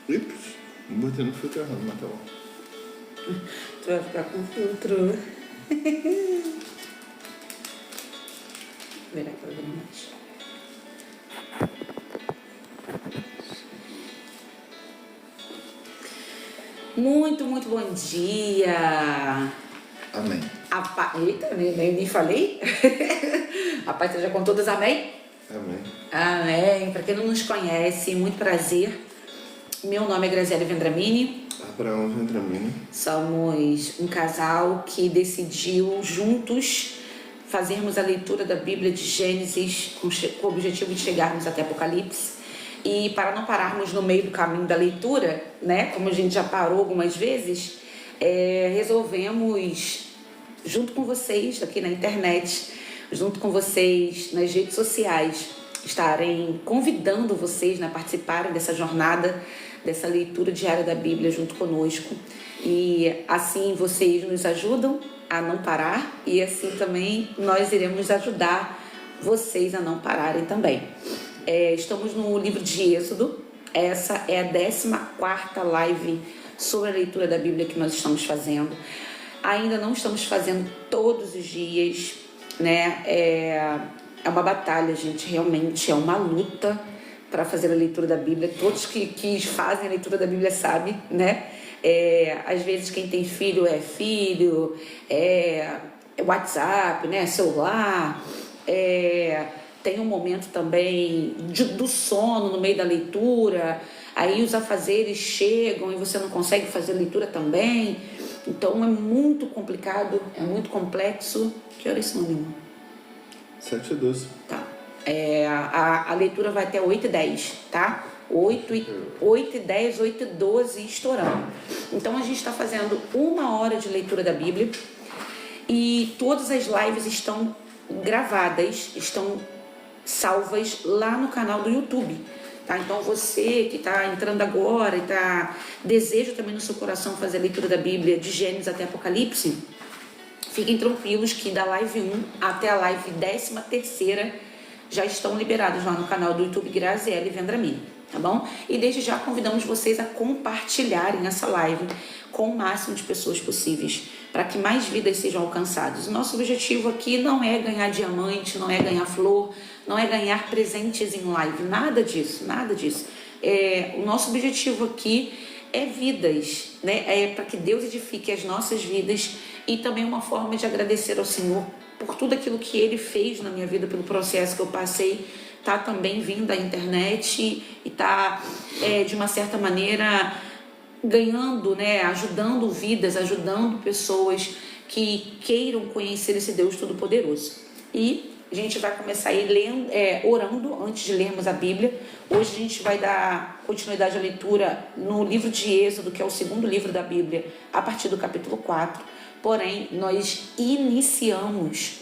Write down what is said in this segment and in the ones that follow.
Ips, botei no filtro errado, mas tá bom. Tu vai ficar com filtro. Verá que eu vou mais. Muito, muito bom dia. Amém. Eita, nem falei. A paz seja com todos, amém? Amém. Amém. Para quem não nos conhece, muito prazer. Meu nome é Graziele Vendramini. Abraão Vendramini. Somos um casal que decidiu juntos fazermos a leitura da Bíblia de Gênesis com o objetivo de chegarmos até Apocalipse. E para não pararmos no meio do caminho da leitura, né, como a gente já parou algumas vezes, resolvemos, junto com vocês aqui na internet, junto com vocês nas redes sociais, estarem convidando vocês a participarem dessa jornada, dessa leitura diária da Bíblia junto conosco. E assim vocês nos ajudam a não parar e assim também nós iremos ajudar vocês a não pararem também. Estamos no livro de Êxodo. Essa é a 14ª live sobre a leitura da Bíblia que nós estamos fazendo. Ainda não estamos fazendo todos os dias, né? É uma batalha, gente, realmente é uma luta para fazer a leitura da Bíblia. Todos que fazem a leitura da Bíblia sabem, né? Às vezes quem tem filho é filho, WhatsApp, né? Celular, tem um momento também do sono no meio da leitura, aí os afazeres chegam e você não consegue fazer a leitura também. Então é muito complicado, é muito complexo. Que horas são, Lima? 7h12. Tá. A leitura vai até 8h10, tá? 8h10, 8h12 estourando. Então a gente está fazendo 1 hora de leitura da Bíblia e todas as lives estão gravadas, estão salvas lá no canal do YouTube, tá? Então você que está entrando agora e deseja também no seu coração fazer a leitura da Bíblia de Gênesis até Apocalipse, fiquem tranquilos que da live 1 até a live 13ª já estão liberados lá no canal do YouTube Graziele Vendramini, tá bom? E desde já convidamos vocês a compartilharem essa live com o máximo de pessoas possíveis, para que mais vidas sejam alcançadas. O nosso objetivo aqui não é ganhar diamante, não é ganhar flor, não é ganhar presentes em live, nada disso, nada disso. O nosso objetivo aqui é vidas, né? É para que Deus edifique as nossas vidas e também uma forma de agradecer ao Senhor por tudo aquilo que Ele fez na minha vida, pelo processo que eu passei, tá também vindo da internet e tá, de uma certa maneira, ganhando, né? Ajudando vidas, ajudando pessoas que queiram conhecer esse Deus Todo-Poderoso. E a gente vai começar aí lendo, orando antes de lermos a Bíblia. Hoje a gente vai dar continuidade à leitura no livro de Êxodo, que é o 2º livro da Bíblia, a partir do capítulo 4. Porém, nós iniciamos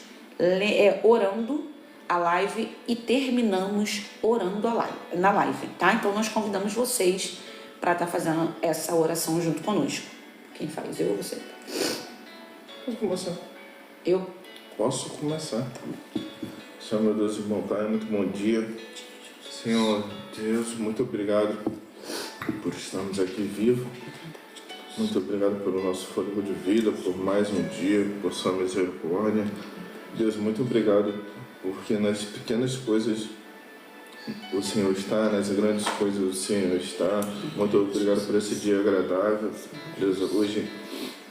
orando a live e terminamos orando na live, tá? Então nós convidamos vocês para estar fazendo essa oração junto conosco. Quem faz? Eu ou você? Posso começar? Eu? Posso começar. Senhor, meu Deus e bom Pai, muito bom dia. Senhor Deus, muito obrigado por estarmos aqui vivos. Muito obrigado pelo nosso fôlego de vida, por mais um dia, por sua misericórdia. Deus, muito obrigado porque nas pequenas coisas o Senhor está, nas grandes coisas o Senhor está. Muito obrigado por esse dia agradável. Deus, hoje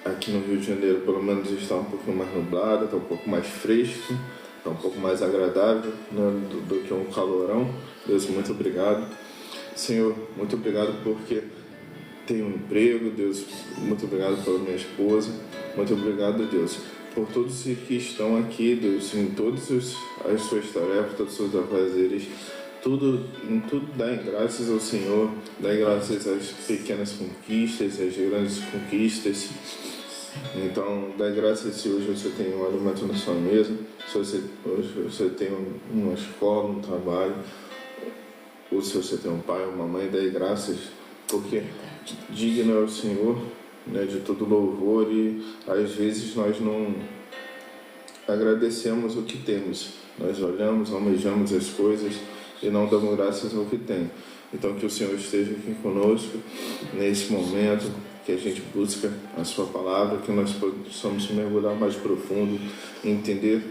aqui no Rio de Janeiro pelo menos está um pouco mais nublado, está um pouco mais fresco, está um pouco mais agradável, né, do que um calorão. Deus, muito obrigado. Senhor, muito obrigado porque tenho um emprego. Deus, muito obrigado pela minha esposa. Muito obrigado, Deus, por todos que estão aqui, Deus, em todas as suas tarefas, todos os seus afazeres. Em tudo dai graças ao Senhor, dai graças às pequenas conquistas, às grandes conquistas. Então, dai graças se hoje você tem um alimento na sua mesa, se hoje você tem uma escola, um trabalho, ou se você tem um pai ou uma mãe, dai graças, porque digno é o Senhor, né, de todo louvor, e às vezes nós não agradecemos o que temos. nós olhamos, almejamos as coisas e não damos graças ao que tem. Então que o Senhor esteja aqui conosco nesse momento, que a gente busca a sua palavra, que nós possamos mergulhar mais profundo, entender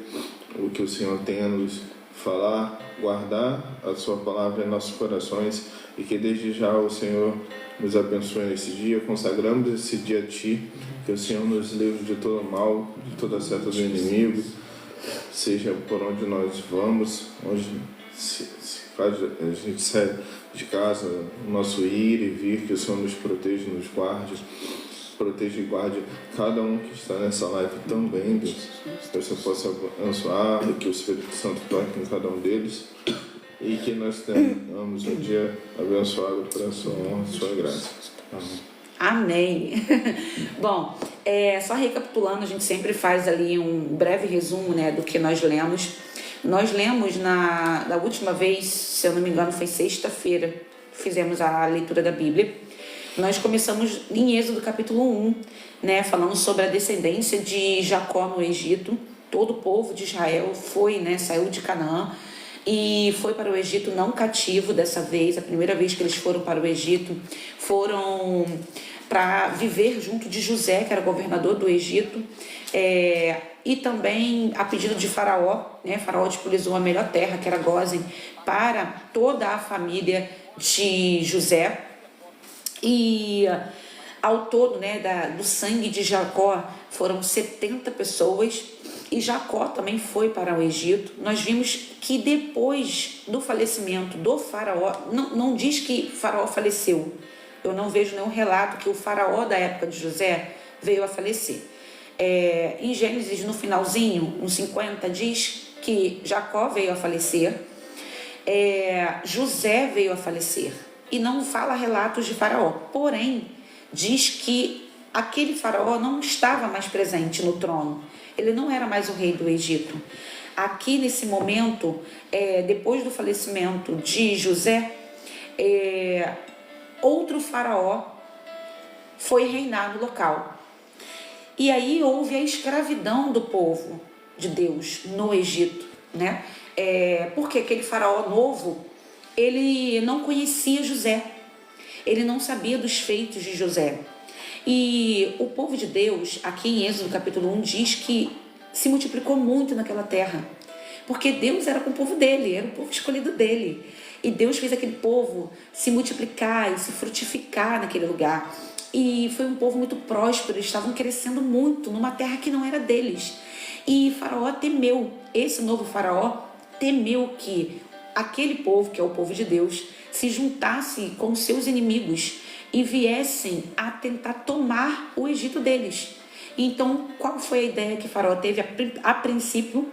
o que o Senhor tem a nos falar, guardar a sua palavra em nossos corações e que desde já o Senhor nos abençoe nesse dia. Consagramos esse dia a Ti, que o Senhor nos livre de todo mal, de toda seta do inimigo, seja por onde nós vamos, onde a gente sai de casa, o nosso ir e vir, que o Senhor nos proteja, nos guarde, proteja e guarde cada um que está nessa live também, Deus. Que o Senhor possa abençoar e que o Espírito Santo toque em cada um deles e que nós tenhamos um dia abençoado para a sua honra e sua graça. Amém. Amém. Bom, só recapitulando, a gente sempre faz ali um breve resumo, né, do que nós lemos. Nós lemos da última vez, se eu não me engano, foi sexta-feira, fizemos a leitura da Bíblia. Nós começamos em Êxodo capítulo 1, né, falando sobre a descendência de Jacó no Egito. Todo o povo de Israel foi, né, saiu de Canaã e foi para o Egito não cativo dessa vez. A primeira vez que eles foram para o Egito, foram para viver junto de José, que era governador do Egito, e também a pedido de Faraó, né? Faraó disponibilizou a melhor terra, que era Gósen, para toda a família de José. E ao todo, né, do sangue de Jacó foram 70 pessoas, e Jacó também foi para o Egito. Nós vimos que depois do falecimento do Faraó, não diz que Faraó faleceu, eu não vejo nenhum relato que o Faraó da época de José veio a falecer. Em Gênesis, no finalzinho, no 50, diz que Jacó veio a falecer, José veio a falecer, e não fala relatos de Faraó. Porém, diz que aquele Faraó não estava mais presente no trono, ele não era mais o rei do Egito. Aqui nesse momento, depois do falecimento de José, outro Faraó foi reinar no local. E aí houve a escravidão do povo de Deus no Egito, né? Porque aquele Faraó novo, ele não conhecia José, ele não sabia dos feitos de José. E o povo de Deus, aqui em Êxodo capítulo 1, diz que se multiplicou muito naquela terra, porque Deus era com o povo dele, era o povo escolhido dele. E Deus fez aquele povo se multiplicar e se frutificar naquele lugar. E foi um povo muito próspero, eles estavam crescendo muito numa terra que não era deles. E Faraó temeu, esse novo Faraó temeu que aquele povo, que é o povo de Deus, se juntasse com seus inimigos e viessem a tentar tomar o Egito deles. Então, qual foi a ideia que Faraó teve a princípio?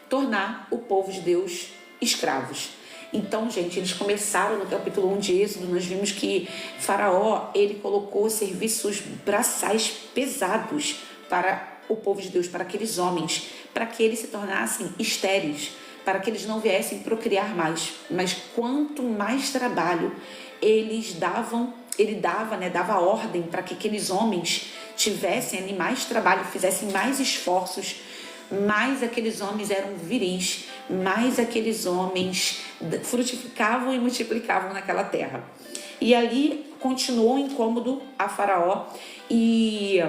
Tornar o povo de Deus escravos. Então, gente, eles começaram no capítulo 1 de Êxodo, nós vimos que Faraó, ele colocou serviços braçais pesados para o povo de Deus, para aqueles homens, para que eles se tornassem estéreis, para que eles não viessem procriar mais. Mas quanto mais trabalho ele dava ordem para que aqueles homens tivessem ali mais trabalho, fizessem mais esforços, mais aqueles homens eram viris, mais aqueles homens frutificavam e multiplicavam naquela terra. E ali continuou o incômodo a Faraó. E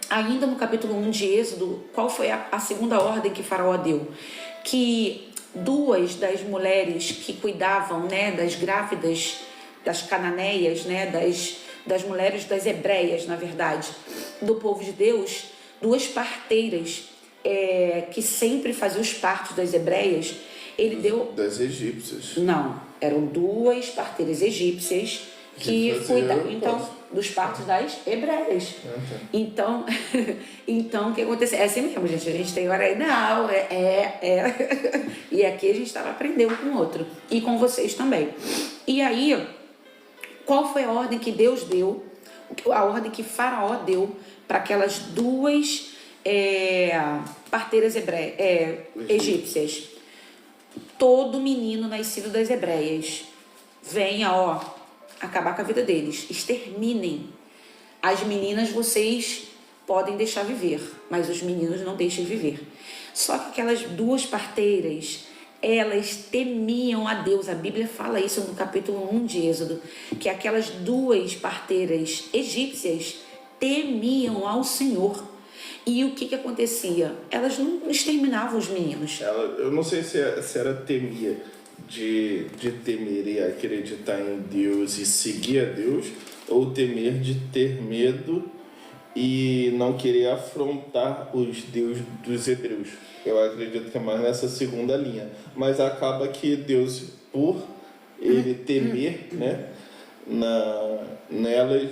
ainda no capítulo 1 de Êxodo, qual foi a segunda ordem que Faraó deu? Que 2 das mulheres que cuidavam, né, das grávidas, das cananeias, né, das mulheres, das hebreias, na verdade, do povo de Deus, 2 parteiras, que sempre faziam os partos das hebreias, ele deu... Das egípcias. Não, eram 2 parteiras egípcias que cuidavam, então, dos partos das hebreias. Então, o que aconteceu? É assim mesmo, gente, a gente tem hora aí, não, e aqui a gente estava aprendendo com o outro, e com vocês também. E aí, qual foi a ordem que Deus deu, a ordem que Faraó deu para aquelas 2 parteiras egípcias? Todo menino nascido das hebreias venha, acabar com a vida deles, exterminem. As meninas vocês podem deixar viver, mas os meninos não deixem viver. Só que aquelas duas parteiras, elas temiam a Deus. A Bíblia fala isso no capítulo 1 de Êxodo, que aquelas duas parteiras egípcias temiam ao Senhor. E o que acontecia? Elas não exterminavam os meninos. Eu não sei se era temia de temer e acreditar em Deus e seguir a Deus, ou temer de ter medo e não querer afrontar os deuses dos hebreus. Eu acredito que é mais nessa segunda linha. Mas acaba que Deus, por ele temer, né, nelas,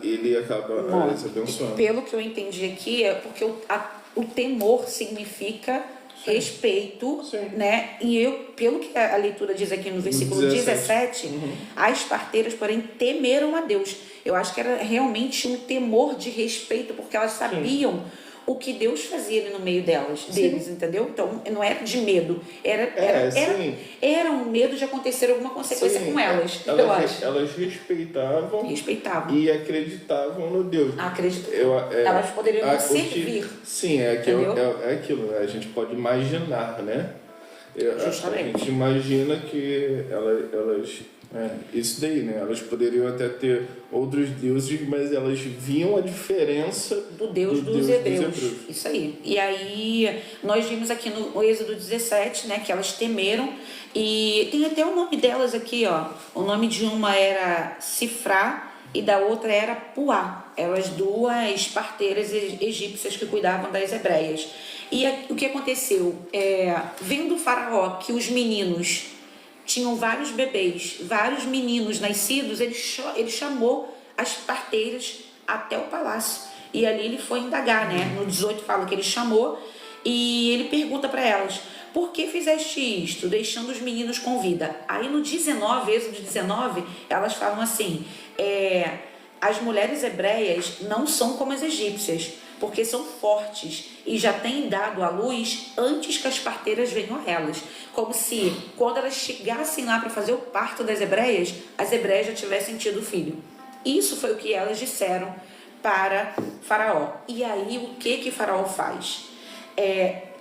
ele acaba as abençoando. Pelo que eu entendi aqui, é porque o temor significa respeito, né? E pelo que a leitura diz aqui no versículo 17, as parteiras, porém, temeram a Deus. Eu acho que era realmente um temor de respeito, porque elas sabiam o que Deus fazia ali no meio deles, entendeu? Então, não era de medo, era um medo de acontecer alguma consequência com elas, eu acho. Elas respeitavam e acreditavam no Deus. Elas poderiam não servir. É aquilo, né? A gente pode imaginar, né? Justamente. A gente imagina que elas isso daí, né? Elas poderiam até ter outros deuses, mas elas viam a diferença do Deus dos hebreus. Isso aí. E aí, nós vimos aqui no Êxodo 17, né, que elas temeram, e tem até o nome delas aqui, ó. O nome de uma era Sifrá e da outra era Puá. Elas duas parteiras egípcias que cuidavam das hebreias. E o que aconteceu? Vendo o faraó que os meninos tinham vários bebês, vários meninos nascidos, ele chamou as parteiras até o palácio. E ali ele foi indagar, né? No 18 fala que ele chamou e ele pergunta para elas: por que fizeste isto, deixando os meninos com vida? Aí no 19, Êxodo 19, elas falam assim: as mulheres hebreias não são como as egípcias, porque são fortes e já têm dado à luz antes que as parteiras venham a elas. Como se, quando elas chegassem lá para fazer o parto das hebreias, as hebreias já tivessem tido filho. Isso foi o que elas disseram para Faraó. E aí, o que Faraó faz?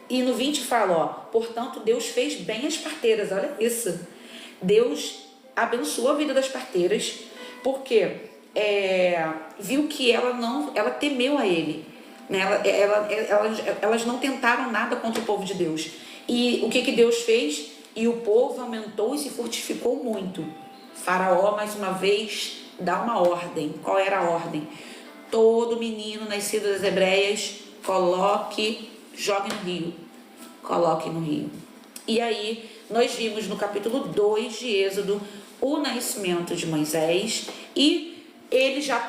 E no 20 fala, ó, portanto, Deus fez bem as parteiras. Olha isso. Deus abençoou a vida das parteiras, porque viu que ela temeu a ele. Né? Elas não tentaram nada contra o povo de Deus. E o que Deus fez? E o povo aumentou e se fortificou muito. Faraó, mais uma vez, dá uma ordem. Qual era a ordem? Todo menino nascido das hebreias, jogue no rio. Coloque no rio. E aí, nós vimos no capítulo 2 de Êxodo o nascimento de Moisés, e ele já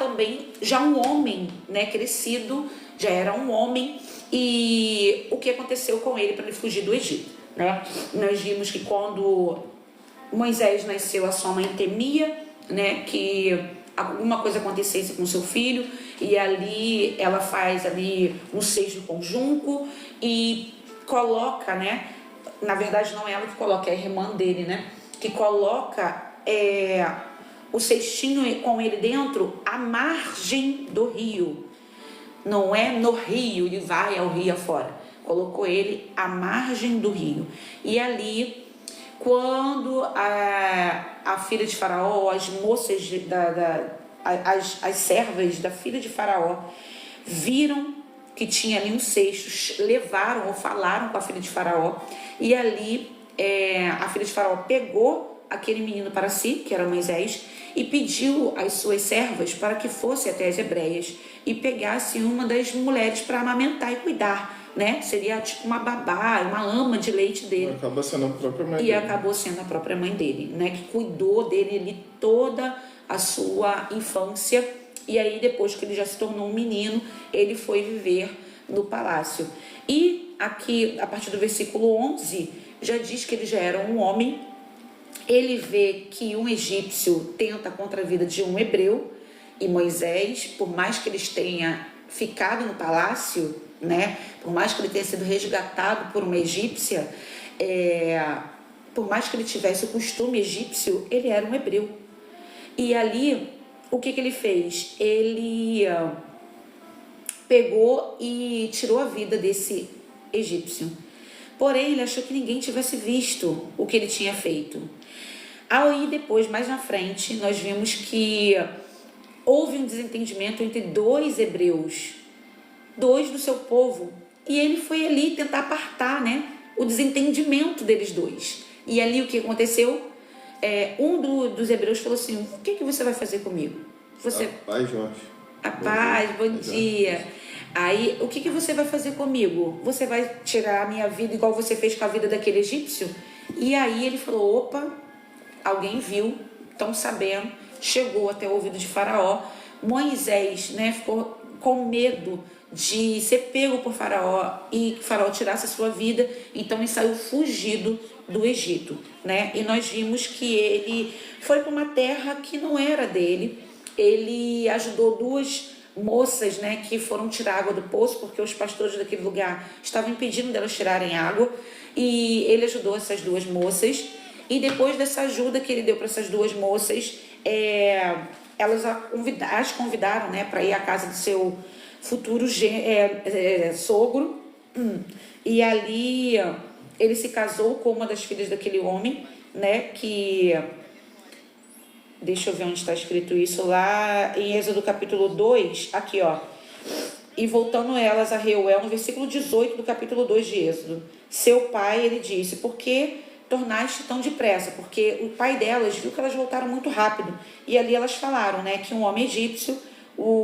um homem, né, crescido, já era um homem, e o que aconteceu com ele para ele fugir do Egito, né? Nós vimos que quando Moisés nasceu, a sua mãe temia, né, que alguma coisa acontecesse com seu filho, e ali ela faz ali um cesto com junco e coloca, né, na verdade não é ela que coloca, é a irmã dele, né, que coloca o cestinho com ele dentro à margem do rio. Não é no rio, ele vai ao rio afora. Colocou ele à margem do rio. E ali, quando a filha de Faraó, as moças, as servas da filha de Faraó, viram que tinha ali um cesto, levaram ou falaram com a filha de Faraó. E ali, a filha de Faraó pegou aquele menino para si, que era Moisés, e pediu às suas servas para que fosse até as hebreias e pegasse uma das mulheres para amamentar e cuidar, né? Seria tipo uma babá, uma ama de leite dele. Acaba sendo a própria mãe dele. E acabou sendo a própria mãe dele, né? Que cuidou dele ali toda a sua infância. E aí, depois que ele já se tornou um menino, ele foi viver no palácio. E aqui, a partir do versículo 11, já diz que ele já era um homem. Ele vê que um egípcio tenta contra a vida de um hebreu, e Moisés, por mais que eles tenham ficado no palácio, né, por mais que ele tenha sido resgatado por uma egípcia, por mais que ele tivesse o costume egípcio, ele era um hebreu. E ali, o que ele fez? Ele pegou e tirou a vida desse egípcio. Porém, ele achou que ninguém tivesse visto o que ele tinha feito. Aí depois, mais na frente, nós vimos que houve um desentendimento entre 2 hebreus, 2 do seu povo, e ele foi ali tentar apartar, né, o desentendimento deles 2. E ali o que aconteceu? Dos hebreus falou assim: o que você vai fazer comigo? A paz, Jorge. A paz, bom dia. Aí, o que você vai fazer comigo? Você vai tirar a minha vida igual você fez com a vida daquele egípcio? E aí ele falou: opa, alguém viu, estão sabendo, chegou até o ouvido de Faraó. Moisés, né, ficou com medo de ser pego por Faraó e que Faraó tirasse a sua vida, então ele saiu fugido do Egito, né? E nós vimos que ele foi para uma terra que não era dele. Ele ajudou 2 moças, né, que foram tirar água do poço, porque os pastores daquele lugar estavam impedindo delas tirarem água, e ele ajudou essas 2 moças. E depois dessa ajuda que ele deu para essas 2 moças, elas as convidaram, né, para ir à casa do seu futuro sogro. E ali ele se casou com uma das filhas daquele homem, né, que... Deixa eu ver onde está escrito isso, lá em Êxodo capítulo 2, aqui ó. E voltando elas a Reuel, no versículo 18 do capítulo 2 de Êxodo. Seu pai, ele disse: por que tornaste tão depressa? Porque o pai delas viu que elas voltaram muito rápido. E ali elas falaram, né, que um homem egípcio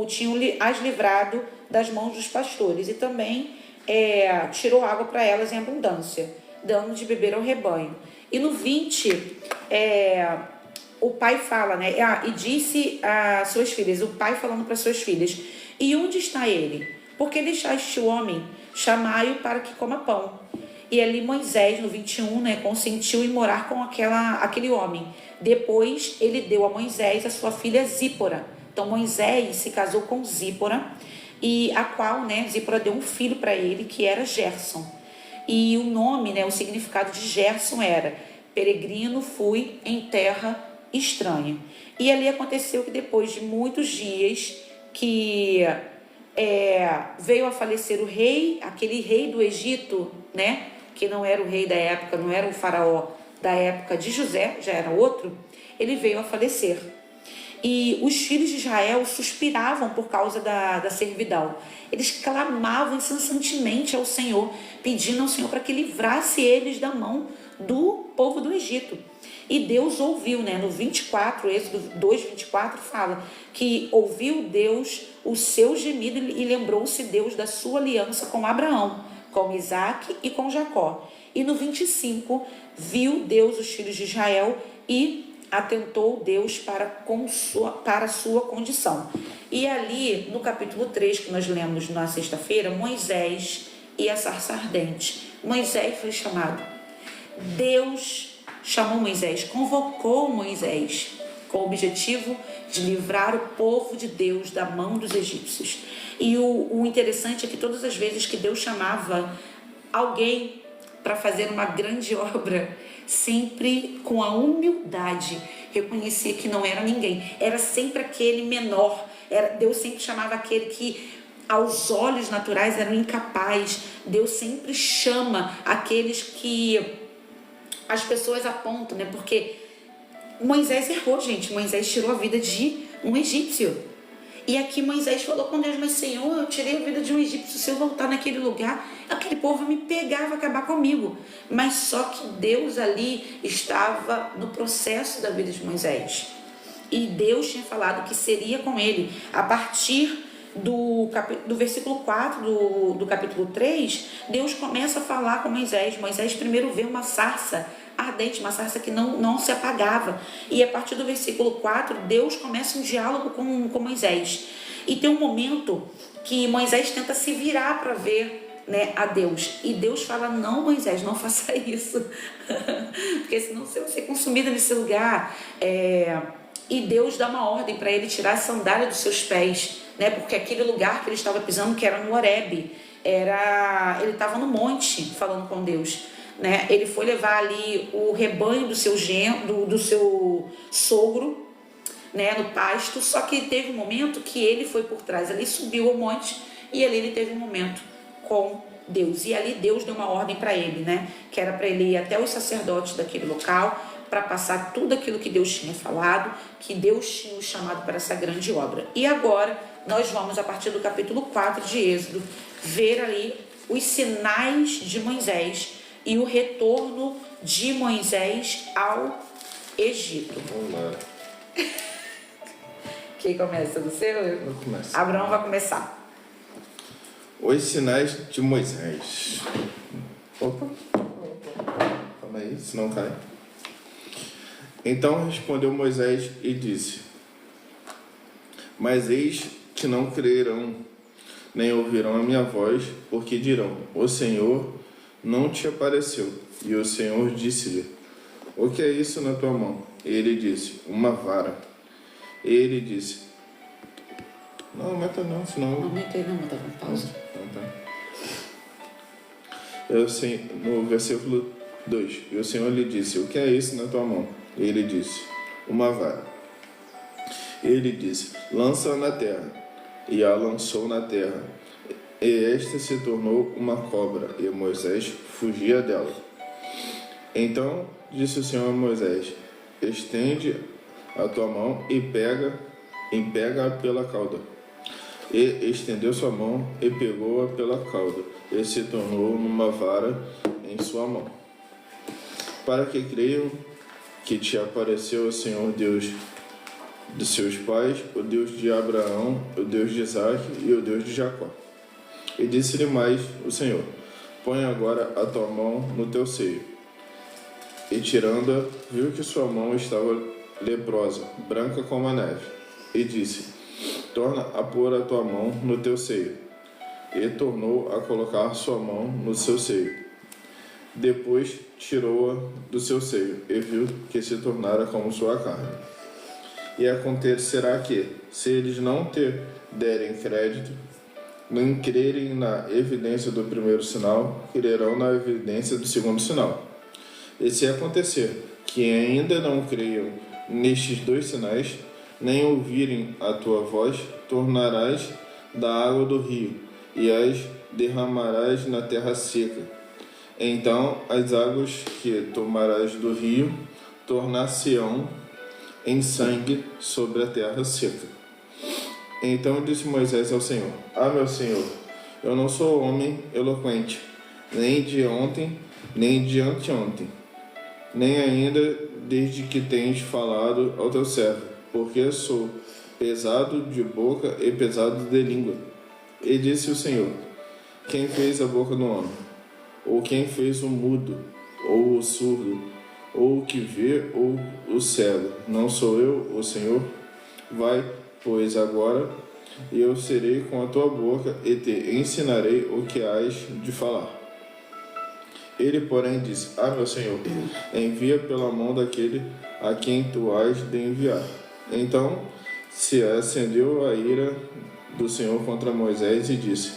tinha as livrado das mãos dos pastores. E também tirou água para elas em abundância, dando de beber ao rebanho. E no 20... o pai fala, né? E disse a suas filhas, o pai falando para suas filhas: e onde está ele? Por que deixaste o homem? Chamai-o para que coma pão. E ali Moisés, no 21, né, consentiu em morar com aquele homem. Depois ele deu a Moisés a sua filha Zípora. Então Moisés se casou com Zípora, e a qual, né, Zípora deu um filho para ele, que era Gerson. E o nome, né, o significado de Gerson era: peregrino fui em terra estranha. E ali aconteceu que depois de muitos dias que veio a falecer o rei, aquele rei do Egito, né, que não era o rei da época, não era o faraó da época de José, já era outro. Ele veio a falecer. E os filhos de Israel suspiravam por causa da servidão. Eles clamavam incessantemente ao Senhor, pedindo ao Senhor para que livrasse eles da mão do povo do Egito. E Deus ouviu, né? No 24, Êxodo 2, 24, fala que ouviu Deus o seu gemido e lembrou-se Deus da sua aliança com Abraão, com Isaac e com Jacó. E no 25, viu Deus os filhos de Israel e atentou Deus para a sua condição. E ali, no capítulo 3, que nós lemos na sexta-feira, Moisés e a sarça ardente. Moisés foi chamado. Deus chamou Moisés, convocou Moisés com o objetivo de livrar o povo de Deus da mão dos egípcios. E o interessante é que todas as vezes que Deus chamava alguém para fazer uma grande obra, sempre com a humildade, reconhecia que não era ninguém, era sempre aquele menor. Deus sempre chamava aquele que aos olhos naturais eram incapazes. Deus sempre chama aqueles que as pessoas apontam, né? Porque Moisés errou, gente. Moisés tirou a vida de um egípcio. E aqui Moisés falou com Deus: mas Senhor, eu tirei a vida de um egípcio. Se eu voltar naquele lugar, aquele povo me pegar, vai acabar comigo. Mas só que Deus ali estava no processo da vida de Moisés. E Deus tinha falado que seria com ele. A partir do versículo 4 do capítulo 3, Deus começa a falar com Moisés. Moisés primeiro vê uma sarça ardente, uma sarça que não se apagava. E a partir do versículo 4, Deus começa um diálogo com Moisés. E tem um momento que Moisés tenta se virar para ver, né, a Deus. E Deus fala: não, Moisés, não faça isso. Porque senão você vai ser consumido nesse lugar. E Deus dá uma ordem para ele tirar a sandália dos seus pés, né? Porque aquele lugar que ele estava pisando, que era no Horebe, ele estava no monte falando com Deus, né? Ele foi levar ali o rebanho do seu sogro, né, no pasto. Só que teve um momento que ele foi por trás, ali subiu ao monte, e ali ele teve um momento com Deus. E ali Deus deu uma ordem para ele, né? Que era para ele ir até os sacerdotes daquele local para passar tudo aquilo que Deus tinha falado, que Deus tinha o chamado para essa grande obra. E agora nós vamos, a partir do capítulo 4 de Êxodo, ver ali os sinais de Moisés e o retorno de Moisés ao Egito. Vamos lá. Quem começa? Você? Eu começo. Abraão vai começar. Os sinais de Moisés. Opa. Calma aí, senão cai. Então respondeu Moisés e disse: Mas eis que não crerão, nem ouvirão a minha voz, porque dirão: O Senhor não te apareceu. E o Senhor disse-lhe: O que é isso na tua mão? E ele disse: Uma vara. E ele disse: Não aumenta não, senão... Não aumentei não, dá uma pausa. Então, tá. No versículo 2: E o Senhor lhe disse: O que é isso na tua mão? E ele disse: Uma vara. Ele disse: Lança-a na terra. E a lançou na terra. E esta se tornou uma cobra, e Moisés fugia dela. Então disse o Senhor a Moisés: Estende a tua mão e pega-a pela cauda. E estendeu sua mão e pegou-a pela cauda, e se tornou numa vara em sua mão. Para que creiam que te apareceu o Senhor Deus de seus pais, o Deus de Abraão, o Deus de Isaque e o Deus de Jacó. E disse-lhe mais o Senhor: Põe agora a tua mão no teu seio. E tirando-a, viu que sua mão estava leprosa, branca como a neve. E disse: Torna a pôr a tua mão no teu seio. E tornou a colocar sua mão no seu seio. Depois tirou-a do seu seio, e viu que se tornara como sua carne. E acontecerá que, se eles não te derem crédito, nem crerem na evidência do primeiro sinal, crerão na evidência do segundo sinal. E se acontecer que ainda não creiam nestes dois sinais, nem ouvirem a tua voz, tornarás da água do rio, e as derramarás na terra seca. Então as águas que tomarás do rio tornar-se-ão em sangue sobre a terra seca. Então disse Moisés ao Senhor: meu Senhor, eu não sou homem eloquente, nem de ontem, nem de anteontem, nem ainda desde que tens falado ao teu servo, porque sou pesado de boca e pesado de língua. E disse o Senhor: Quem fez a boca do homem? Ou quem fez o mudo, ou o surdo, ou o que vê, ou o cego? Não sou eu, o Senhor? Vai, pois, agora, e eu serei com a tua boca, e te ensinarei o que hás de falar. Ele, porém, disse: meu Senhor, envia pela mão daquele a quem tu hás de enviar. Então se acendeu a ira do Senhor contra Moisés e disse: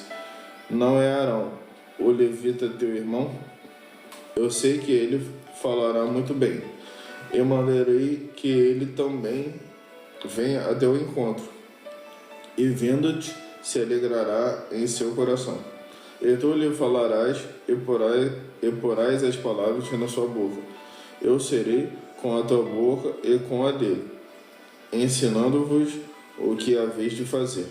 Não é Arão, o levita teu irmão? Eu sei que ele falará muito bem. Eu mandarei que ele também venha a teu encontro, e vendo-te se alegrará em seu coração. E tu lhe falarás e porás as palavras na sua boca. Eu serei com a tua boca e com a dele, ensinando-vos o que haveis de fazer.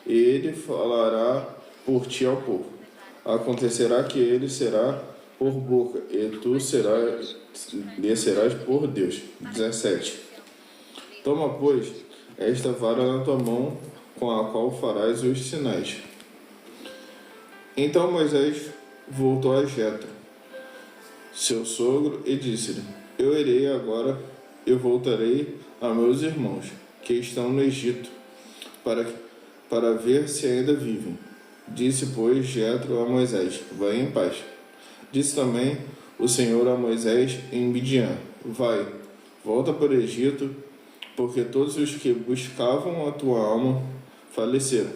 E ele falará por ti ao povo. Acontecerá que ele será por boca, e tu lhe serás por Deus. 17. Toma, pois, esta vara na tua mão, com a qual farás os sinais. Então Moisés voltou a Jetro, seu sogro, e disse-lhe: Eu irei agora e voltarei a meus irmãos, que estão no Egito, para ver se ainda vivem. Disse, pois, Jetro a Moisés: Vai em paz. Disse também o Senhor a Moisés em Midian: Vai, volta para o Egito, porque todos os que buscavam a tua alma faleceram.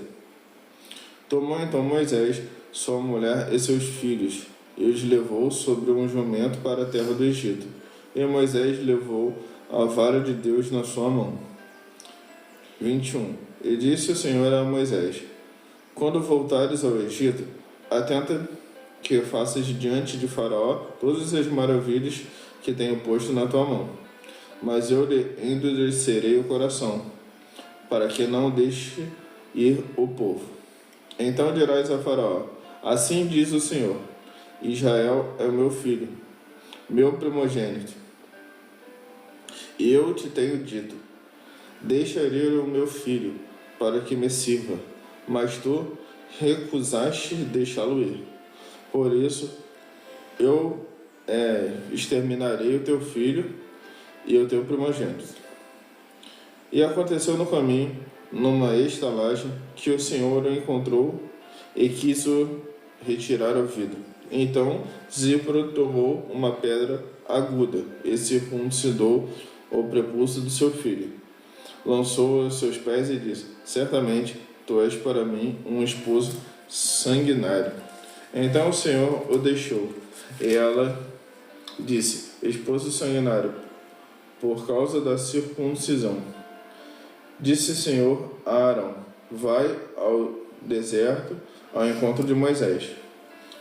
Tomou então Moisés sua mulher e seus filhos, e os levou sobre um jumento para a terra do Egito. E Moisés levou a vara de Deus na sua mão. 21. E disse o Senhor a Moisés: Quando voltares ao Egito, atenta que faças diante de Faraó todas as maravilhas que tenho posto na tua mão. Mas eu lhe endurecerei o coração, para que não deixe ir o povo. Então dirás a Faraó: assim diz o Senhor, Israel é o meu filho, meu primogênito. E eu te tenho dito: deixa ir o meu filho, para que me sirva. Mas tu recusaste deixá-lo ir. Por isso, eu exterminarei o teu filho e o teu primogênito. E aconteceu no caminho, numa estalagem, que o Senhor o encontrou e quis o retirar a vida. Então Zípora tomou uma pedra aguda e circuncidou o prepúcio do seu filho. Lançou-o aos seus pés e disse: certamente tu és para mim um esposo sanguinário. Então o Senhor o deixou. E ela disse: esposo sanguinário, por causa da circuncisão. Disse o Senhor a Arão: vai ao deserto ao encontro de Moisés.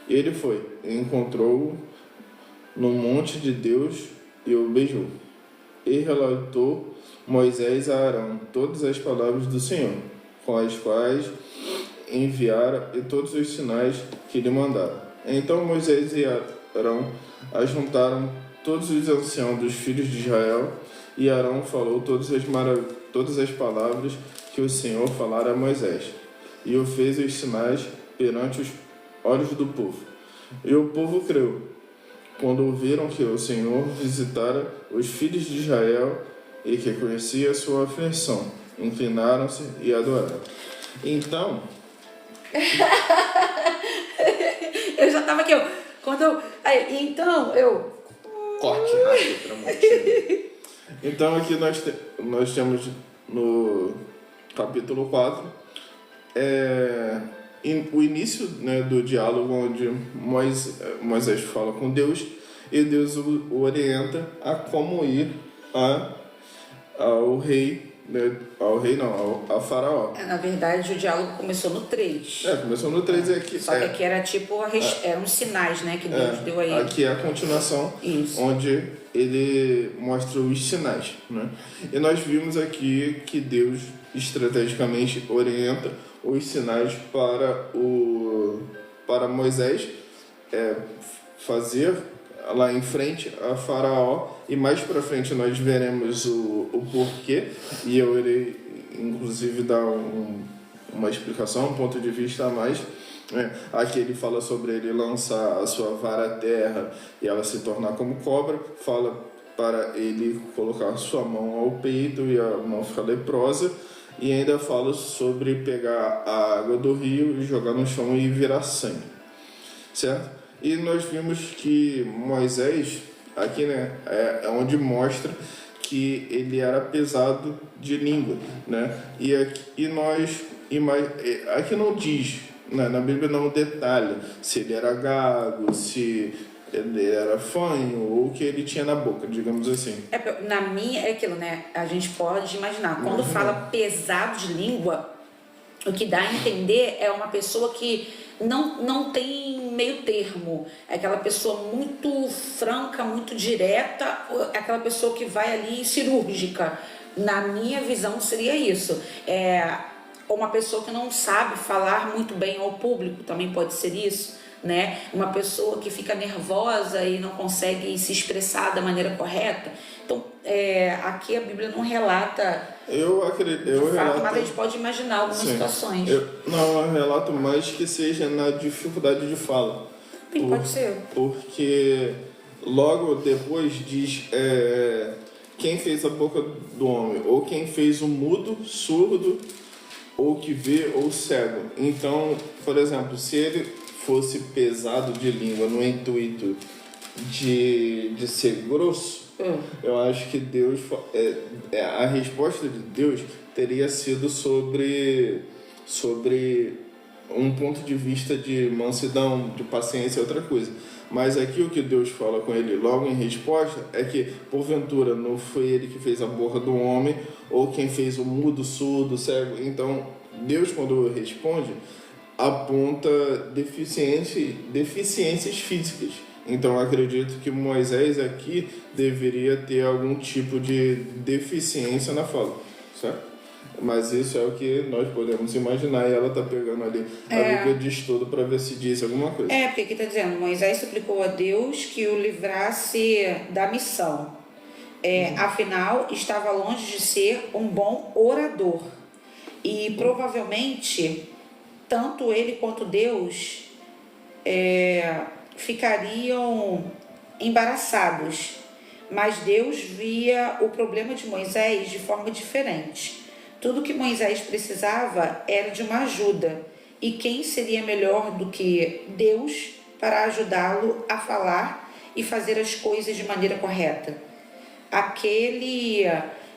Ele foi e encontrou-o no monte de Deus e o beijou. E relatou Moisés a Arão todas as palavras do Senhor, com as quais enviara e todos os sinais que lhe mandara. Então Moisés e Arão ajuntaram todos os anciãos dos filhos de Israel, e Arão falou todas as palavras que o Senhor falara a Moisés, e o fez os sinais perante os olhos do povo. E o povo creu, quando ouviram que o Senhor visitara os filhos de Israel e que conhecia a sua aflição. Inclinaram-se e adoraram. Então... eu já estava aqui, Corte rápido, pelo amor de Deus. Então aqui nós temos no capítulo 4 o início, né, do diálogo onde Moisés fala com Deus e Deus o orienta a como ir ao rei, né, ao Faraó. Na verdade, o diálogo começou no 3. Começou no 3 aqui. Só que aqui era tipo, eram uns sinais, né, que Deus deu aí. Aqui é a continuação. Isso. Onde ele mostra os sinais, né? E nós vimos aqui que Deus estrategicamente orienta os sinais para Moisés fazer lá em frente a Faraó, e mais para frente nós veremos o porquê, e eu irei inclusive dar uma explicação, um ponto de vista a mais. Aqui ele fala sobre ele lançar a sua vara à terra e ela se tornar como cobra, fala para ele colocar sua mão ao peito e a mão ficar leprosa, e ainda fala sobre pegar a água do rio e jogar no chão e virar sangue, certo? E nós vimos que Moisés, aqui, né, é onde mostra que ele era pesado de língua, né? E aqui não diz, né, na Bíblia não detalha se ele era gago, se ele era fanho ou o que ele tinha na boca, digamos assim. Na minha é aquilo, né? A gente pode imaginar, quando fala pesado de língua, o que dá a entender é uma pessoa que não tem meio termo, é aquela pessoa muito franca, muito direta, aquela pessoa que vai ali cirúrgica. Na minha visão seria isso. Uma pessoa que não sabe falar muito bem ao público, também pode ser isso, né? Uma pessoa que fica nervosa e não consegue se expressar da maneira correta. Então, aqui a Bíblia não relata mas a gente pode imaginar algumas situações. Eu relato mais que seja na dificuldade de fala. Pode ser. Porque logo depois diz quem fez a boca do homem, ou quem fez o mudo, surdo, ou que vê, ou cego. Então, por exemplo, se ele fosse pesado de língua no intuito de ser grosso, eu acho que Deus, a resposta de Deus teria sido sobre um ponto de vista de mansidão, de paciência, outra coisa. Mas aqui o que Deus fala com ele logo em resposta é que, porventura, não foi ele que fez a boca do homem, ou quem fez o mudo, surdo, cego. Então, Deus, quando responde, aponta deficiências físicas. Então acredito que Moisés aqui deveria ter algum tipo de deficiência na fala, certo? Mas isso é o que nós podemos imaginar, e ela está pegando ali a Bíblia de estudo para ver se diz alguma coisa. Porque aqui está dizendo, Moisés suplicou a Deus que o livrasse da missão. Afinal, estava longe de ser um bom orador. E provavelmente, tanto ele quanto Deus ficariam embaraçados. Mas Deus via o problema de Moisés de forma diferente. Tudo que Moisés precisava era de uma ajuda. E quem seria melhor do que Deus para ajudá-lo a falar e fazer as coisas de maneira correta? Aquele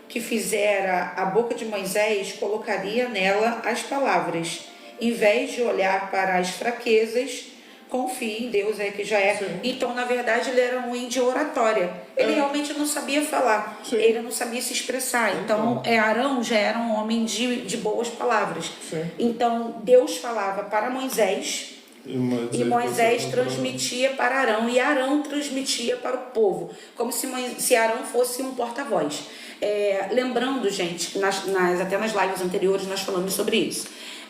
que fizera a boca de Moisés colocaria nela as palavras. Em vez de olhar para as fraquezas, confie em Deus, que já é. Sim. Então, na verdade, ele era ruim de oratória. Ele realmente não sabia falar. Sim. Ele não sabia se expressar. Então, Arão já era um homem de boas palavras. Sim. Então, Deus falava para Moisés e Moisés transmitia para Arão. E Arão transmitia para o povo. Como se Arão fosse um porta-voz. Lembrando, gente, até nas lives anteriores nós falamos sobre isso.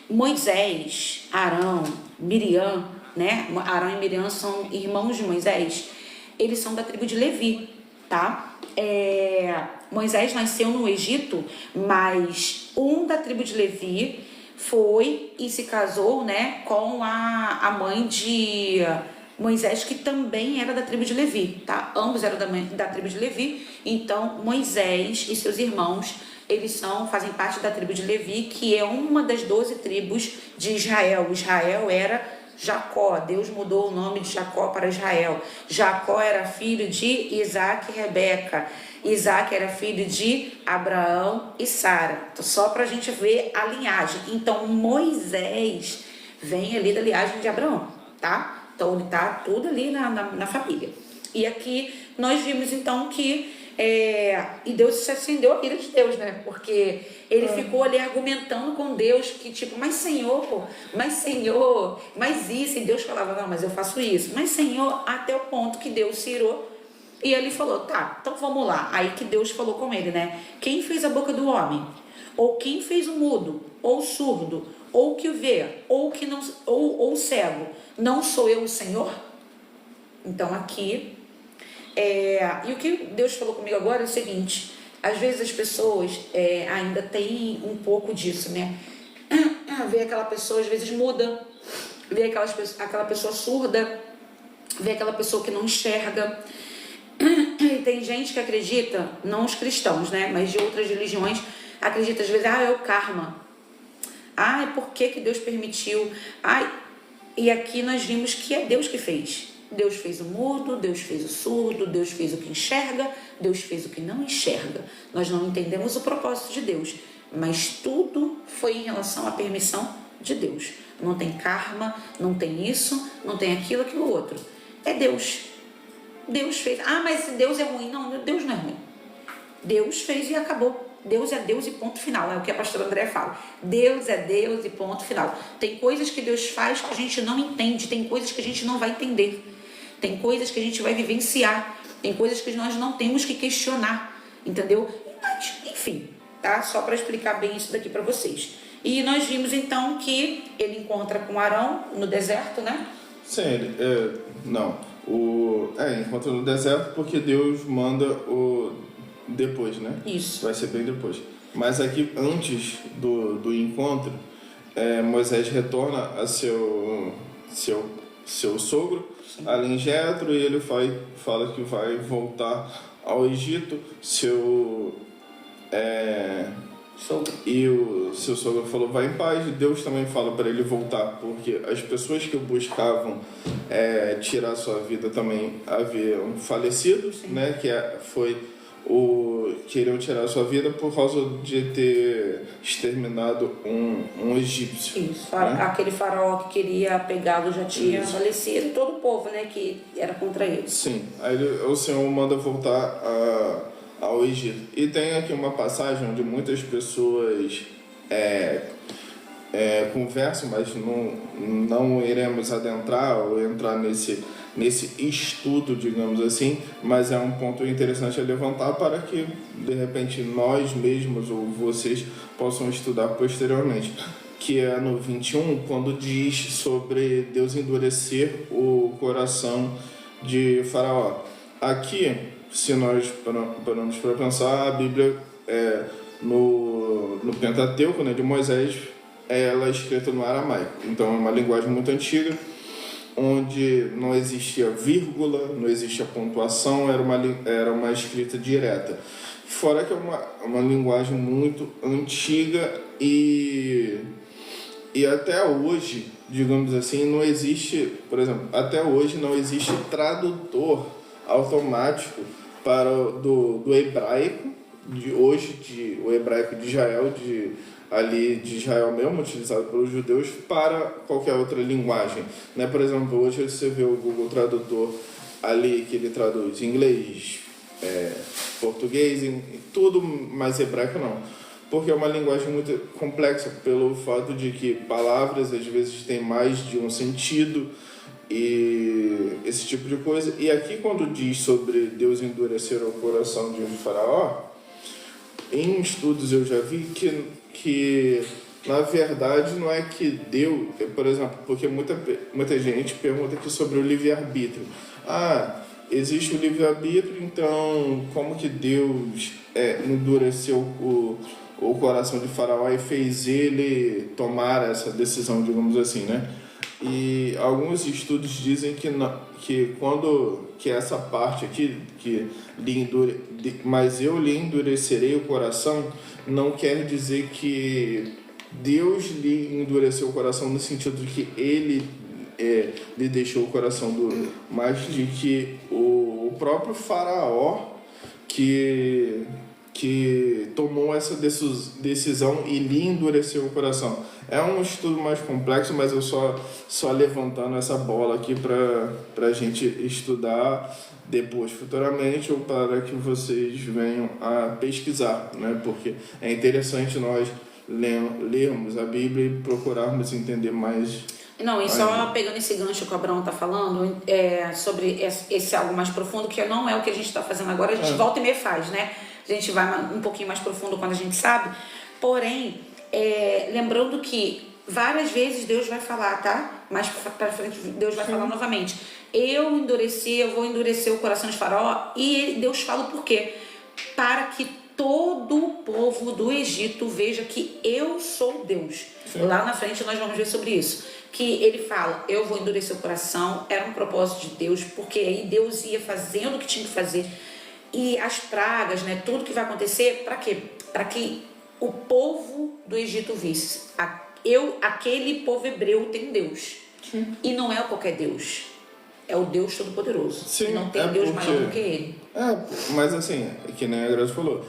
Moisés, Arão, Miriam, né? Arão e Miriam são irmãos de Moisés. Eles são da tribo de Levi, tá? Moisés nasceu no Egito, mas um da tribo de Levi foi e se casou, né, com a mãe de Moisés, que também era da tribo de Levi, tá? Ambos eram da tribo de Levi. Então Moisés e seus irmãos, eles fazem parte da tribo de Levi, que é uma das 12 tribos de Israel. Israel era Jacó. Deus mudou o nome de Jacó para Israel. Jacó era filho de Isaac e Rebeca. Isaac era filho de Abraão e Sara. Então, só para a gente ver a linhagem. Então Moisés vem ali da linhagem de Abraão, tá? Então ele tá tudo ali na família. E aqui nós vimos então que e Deus se acendeu a ira de Deus, né? Porque ele ficou ali argumentando com Deus, que tipo, mas Senhor, mas isso. E Deus falava, não, mas eu faço isso. Mas Senhor, até o ponto que Deus se irou. E ele falou, tá, então vamos lá. Aí que Deus falou com ele, né? Quem fez a boca do homem? Ou quem fez o mudo? Ou o surdo? Ou o que vê? Ou que não, ou cego? Não sou eu o Senhor? Então aqui... e o que Deus falou comigo agora é o seguinte: às vezes as pessoas ainda têm um pouco disso, né? Vê aquela pessoa, às vezes muda, vê aquela pessoa surda, vê aquela pessoa que não enxerga. E tem gente que acredita, não os cristãos, né? Mas de outras religiões, acredita às vezes, é o karma. Por que Deus permitiu? E aqui nós vimos que é Deus que fez. Deus fez o mudo, Deus fez o surdo, Deus fez o que enxerga, Deus fez o que não enxerga. Nós não entendemos o propósito de Deus, mas tudo foi em relação à permissão de Deus. Não tem karma, não tem isso, não tem aquilo outro. É Deus. Deus fez. Mas se Deus é ruim. Não, Deus não é ruim. Deus fez e acabou. Deus é Deus e ponto final, é o que a pastora André fala. Deus é Deus e ponto final. Tem coisas que Deus faz que a gente não entende, tem coisas que a gente não vai entender, tem coisas que a gente vai vivenciar, tem coisas que nós não temos que questionar, entendeu? Mas, enfim, tá? Só para explicar bem isso daqui para vocês. E nós vimos então que ele encontra com Arão no deserto, né? Sim, encontra no deserto porque Deus manda depois, né? Isso. Vai ser bem depois. Mas aqui, antes do encontro, Moisés retorna a seu sogro, além de Jetro, e ele fala que vai voltar ao Egito. E o seu sogro falou, vai em paz. Deus também fala para ele voltar, porque as pessoas que buscavam tirar sua vida também haviam falecido, né? Queriam tirar sua vida por causa de ter exterminado um egípcio. Isso, né? Aquele faraó que queria pegá-lo já tinha falecido, e todo o povo, né, que era contra ele. Sim, aí o Senhor manda voltar ao Egito. E tem aqui uma passagem onde muitas pessoas conversa, mas não iremos adentrar ou entrar nesse estudo, digamos assim, mas é um ponto interessante a levantar para que, de repente, nós mesmos ou vocês possam estudar posteriormente, que é no 21, quando diz sobre Deus endurecer o coração de Faraó. Aqui, se nós paramos para pensar, a Bíblia no Pentateuco, né, de Moisés, ela é escrita no aramaico, então é uma linguagem muito antiga, onde não existia vírgula, não existia pontuação, era uma escrita direta. Fora que é uma linguagem muito antiga e até hoje, digamos assim, não existe, por exemplo, até hoje não existe tradutor automático para do hebraico de hoje, o hebraico de Israel, ali de Israel mesmo, utilizado pelos judeus, para qualquer outra linguagem, né? Por exemplo, hoje você vê o Google Tradutor ali, que ele traduz inglês, português, tudo, mas hebraico não, porque é uma linguagem muito complexa, pelo fato de que palavras às vezes têm mais de um sentido e esse tipo de coisa. E aqui, quando diz sobre Deus endurecer o coração de Faraó, em estudos eu já vi que na verdade não é que Deus, por exemplo, porque muita gente pergunta aqui sobre o livre-arbítrio. Existe o livre-arbítrio, então como que Deus endureceu o coração de Faraó e fez ele tomar essa decisão, digamos assim, né? E alguns estudos dizem que essa parte aqui, mas eu lhe endurecerei o coração, não quer dizer que Deus lhe endureceu o coração no sentido de que ele lhe deixou o coração duro, mas de que o próprio Faraó que tomou essa decisão e lhe endureceu o coração. É um estudo mais complexo, mas eu só levantando essa bola aqui para a gente estudar depois, futuramente, ou para que vocês venham a pesquisar, né? Porque é interessante nós lermos a Bíblia e procurarmos entender mais. Não, e só pegando esse gancho que o Abraão está falando, sobre esse algo mais profundo, que não é o que a gente está fazendo agora, a gente volta e meia faz, né? A gente vai um pouquinho mais profundo quando a gente sabe, porém, lembrando que várias vezes Deus vai falar, tá? Mais para frente Deus vai falar novamente. Eu vou endurecer o coração de Faraó, e Deus fala o porquê? Para que todo o povo do Egito veja que eu sou Deus. Sim. Lá na frente nós vamos ver sobre isso. Que ele fala, eu vou endurecer o coração, era um propósito de Deus, porque aí Deus ia fazendo o que tinha que fazer. E as pragas, né, tudo que vai acontecer, para quê? Para que o povo do Egito visse. Aquele povo hebreu tem Deus. Sim. E não é qualquer Deus. É o Deus Todo-Poderoso. Sim, não tem Deus maior do que ele. Mas assim, que nem a Graça falou,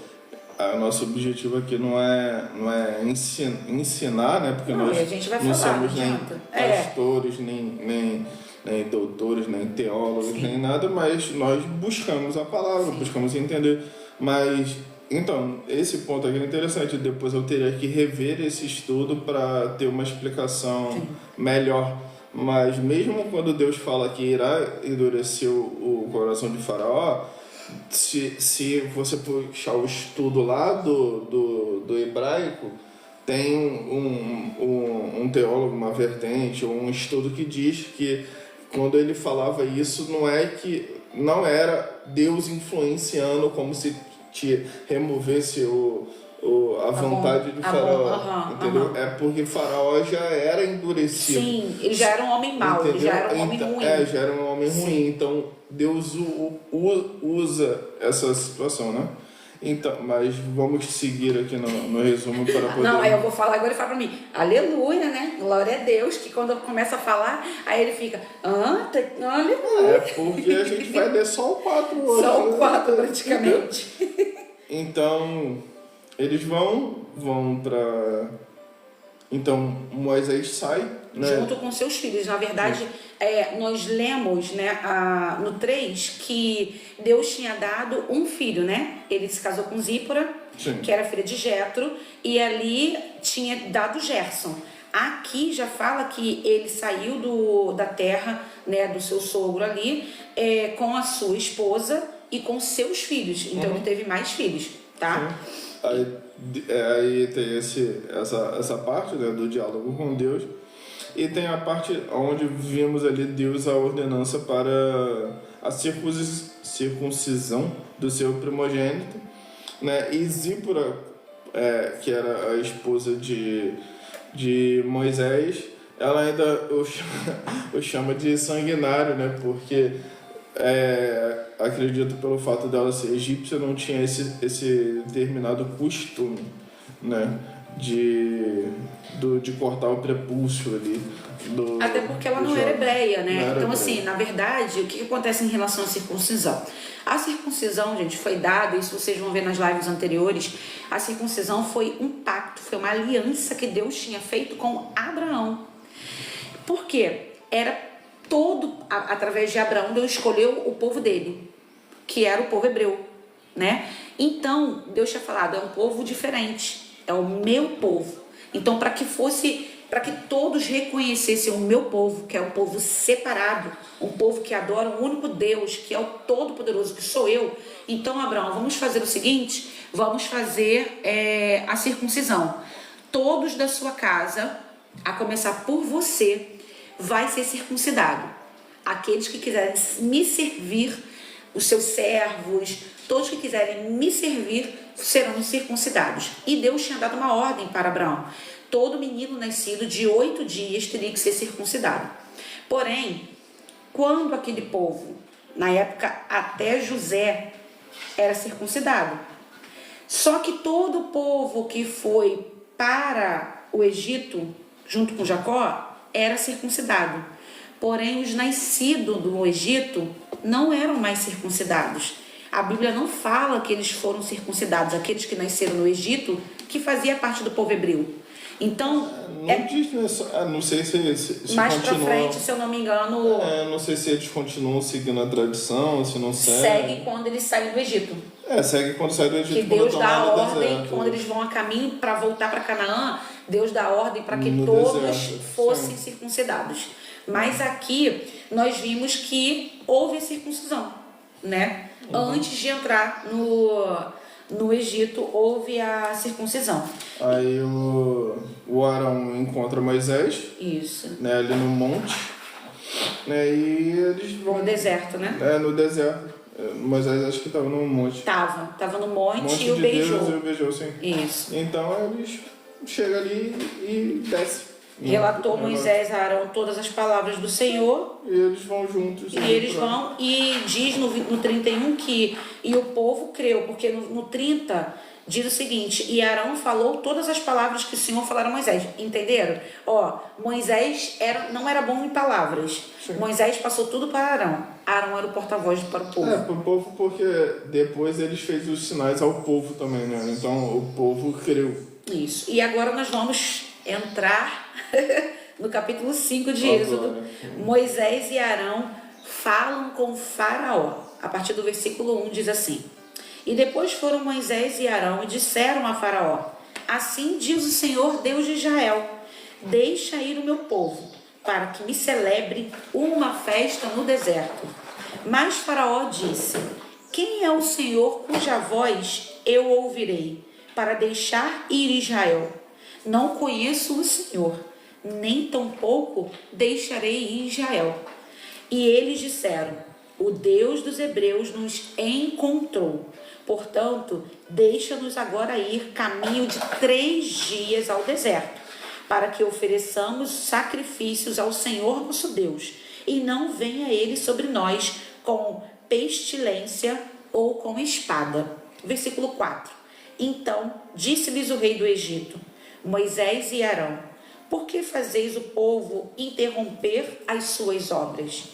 o nosso objetivo aqui não é ensinar, né? Porque nós a gente vai não falar, somos nem pastores, nem doutores, nem teólogos, nem nada, mas nós buscamos a palavra, buscamos entender. Mas, então, esse ponto aqui é interessante. Depois eu teria que rever esse estudo para ter uma explicação melhor. Mas mesmo quando Deus fala que irá endurecer o coração de Faraó, se você puxar o estudo lá do hebraico, tem um teólogo, uma vertente, um estudo que diz que quando ele falava isso, não era Deus influenciando como se te removesse a vontade de Faraó, entendeu? É porque Faraó já era endurecido. Sim, ele já era um homem mau, ele já era um homem ruim. Já era um homem ruim, então Deus usa essa situação, né? Então, mas vamos seguir aqui no resumo para poder... Não, aí eu vou falar agora e fala para mim, aleluia, né? Glória a Deus, que quando eu começo a falar, aí ele fica, aleluia. Porque a gente vai ler só o 4 hoje. Só o 4 praticamente. Então, eles vão para... Então, Moisés sai, né? Junto com seus filhos. Na verdade, nós lemos, né, no 3 que Deus tinha dado um filho, né? Ele se casou com Zípora, que era filha de Jetro, e ali tinha dado Gerson. Aqui já fala que ele saiu da terra, né, do seu sogro ali, com a sua esposa e com seus filhos. Então ele teve mais filhos, tá? Aí tem essa parte, né, do diálogo com Deus, e tem a parte onde vimos ali Deus a ordenança para a circuncisão do seu primogênito, né? E Zípora, que era a esposa de Moisés, ela ainda o chama de sanguinário, né? Porque acredito pelo fato dela ser egípcia, não tinha esse determinado costume, né? De cortar o prepúcio ali. Até porque ela não era hebreia, né? Então, hebreia. assim, na verdade, o que acontece em relação à circuncisão? A circuncisão, gente, foi dada, isso vocês vão ver nas lives anteriores, a circuncisão foi um pacto, foi uma aliança que Deus tinha feito com Abraão. Por quê? Era através de Abraão, Deus escolheu o povo dele, que era o povo hebreu, né? Então, Deus tinha falado, é um povo diferente, é o meu povo. Então, para que todos reconhecessem o meu povo, que é um povo separado, um povo que adora o único Deus, que é o Todo-Poderoso, que sou eu. Então, Abraão, vamos fazer o seguinte, vamos fazer a circuncisão. Todos da sua casa, a começar por você, vai ser circuncidado. Aqueles que quiserem me servir, os seus servos, todos que quiserem me servir, serão circuncidados. E Deus tinha dado uma ordem para Abraão. Todo menino nascido de 8 dias teria que ser circuncidado. Porém, quando aquele povo, na época até José, era circuncidado, só que todo o povo que foi para o Egito, junto com Jacó, era circuncidado. Porém, os nascidos do Egito não eram mais circuncidados. A Bíblia não fala que eles foram circuncidados, aqueles que nasceram no Egito, que fazia parte do povo hebreu. Então, não diz, não sei se mais continua, pra frente, se eu não me engano, não sei se eles continuam seguindo a tradição, se não seguem. segue quando eles saem do Egito. Segue quando sai do Egito. Que Deus dá a ordem, deserto, quando eles vão a caminho para voltar para Canaã, Deus dá a ordem para que no todos deserto, fossem sim. circuncidados. Mas aqui nós vimos que houve a circuncisão, né? Antes de entrar no Egito, houve a circuncisão. Aí o Arão encontra Moisés, Isso. né, ali no monte, né, e eles vão... No deserto, né? No deserto. Moisés acho que estava no monte. Tava no monte e o de beijou. Deus, e o beijou, sim. Isso. Então eles chegam ali e descem. Relatou Moisés a Arão todas as palavras do Senhor. E eles vão juntos. E eles vão, e diz no 31 que, e o povo creu, porque no 30 diz o seguinte, e Arão falou todas as palavras que o Senhor falaram a Moisés. Entenderam? Moisés não era bom em palavras. Sim. Moisés passou tudo para Arão. Arão era o porta-voz para o povo. Para o povo, porque depois eles fez os sinais ao povo também, né? Então o povo creu. Isso. E agora nós vamos entrar no capítulo 5 de Êxodo. Moisés e Arão falam com Faraó. A partir do versículo 1 diz assim: E depois foram Moisés e Arão e disseram a Faraó: Assim diz o Senhor Deus de Israel: Deixa ir o meu povo, para que me celebre uma festa no deserto. Mas Faraó disse: Quem é o Senhor cuja voz eu ouvirei, para deixar ir Israel? Não conheço o Senhor, nem tampouco deixarei ir Israel. E eles disseram: O Deus dos hebreus nos encontrou. Portanto, deixa-nos agora ir caminho de 3 dias ao deserto, para que ofereçamos sacrifícios ao Senhor nosso Deus, e não venha ele sobre nós com pestilência ou com espada. Versículo 4. Então disse-lhes o rei do Egito: Moisés e Arão, por que fazeis o povo interromper as suas obras?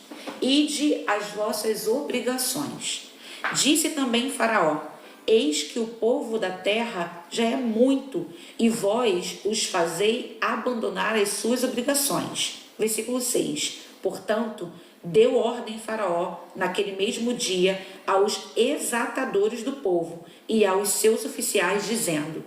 Ide às vossas obrigações. Disse também Faraó: Eis que o povo da terra já é muito, e vós os fazei abandonar as suas obrigações. Versículo 6. Portanto, deu ordem Faraó, naquele mesmo dia, aos exatadores do povo e aos seus oficiais, dizendo: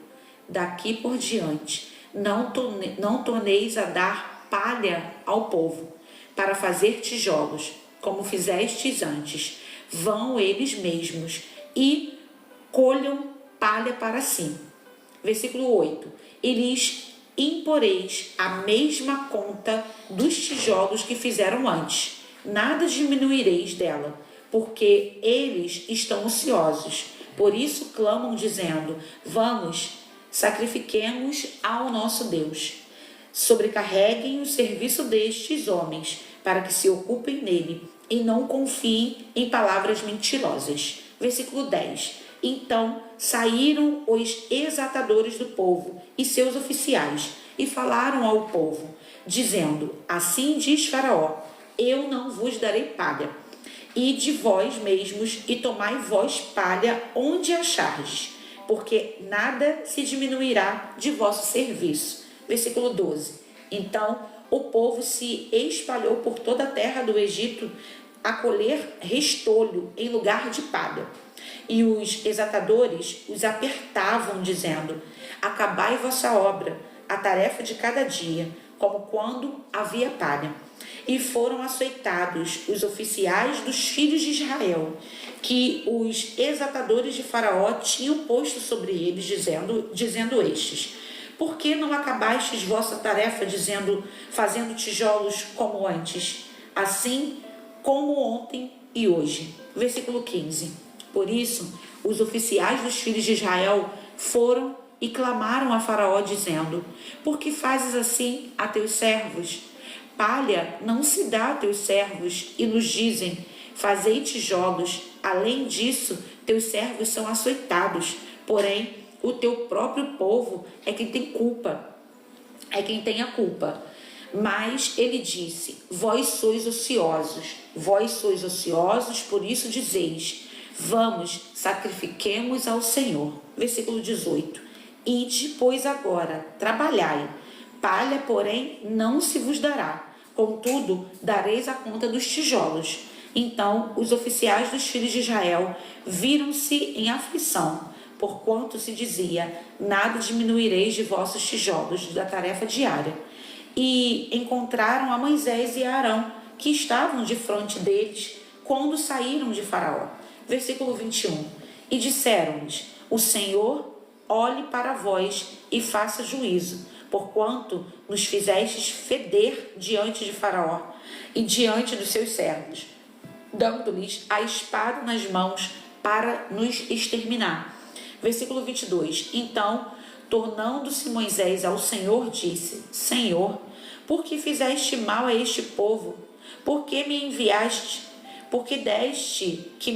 Daqui por diante não torneis a dar palha ao povo, para fazer tijolos, como fizestes antes. Vão eles mesmos e colham palha para si. Versículo 8. E lhes imporeis a mesma conta dos tijolos que fizeram antes. Nada diminuireis dela, porque eles estão ociosos. Por isso clamam, dizendo: vamos, sacrifiquemos ao nosso Deus. Sobrecarreguem o serviço destes homens, para que se ocupem nele, e não confiem em palavras mentirosas. Versículo 10. Então saíram os exatadores do povo e seus oficiais, e falaram ao povo, dizendo: assim diz Faraó: eu não vos darei palha. Ide vós mesmos e tomai vós palha onde achardes, porque nada se diminuirá de vosso serviço. Versículo 12. Então o povo se espalhou por toda a terra do Egito a colher restolho em lugar de palha. E os exatadores os apertavam, dizendo: acabai vossa obra, a tarefa de cada dia, como quando havia palha. E foram açoitados os oficiais dos filhos de Israel, que os exatadores de Faraó tinham posto sobre eles, dizendo estes: por que não acabastes vossa tarefa, fazendo tijolos como antes, assim como ontem e hoje? Versículo 15. Por isso, os oficiais dos filhos de Israel foram e clamaram a Faraó, dizendo: por que fazes assim a teus servos? Palha não se dá a teus servos, e nos dizem: fazei tijolos. Além disso, teus servos são açoitados. Porém, o teu próprio povo é quem tem a culpa. Mas ele disse: vós sois ociosos, por isso dizeis: vamos, sacrifiquemos ao Senhor. Versículo 18. Ide, pois, agora, trabalhai. Palha, porém, não se vos dará. Contudo, dareis a conta dos tijolos. Então, os oficiais dos filhos de Israel viram-se em aflição, porquanto se dizia: nada diminuireis de vossos tijolos da tarefa diária. E encontraram a Moisés e a Arão, que estavam defronte deles, quando saíram de Faraó. Versículo 21. E disseram-lhes: o Senhor olhe para vós e faça juízo, porquanto nos fizestes feder diante de Faraó e diante dos seus servos, dando-lhes a espada nas mãos para nos exterminar. Versículo 22. Então, tornando-se Moisés ao Senhor, disse: Senhor, por que fizeste mal a este povo? Por que me enviaste? Porque desde que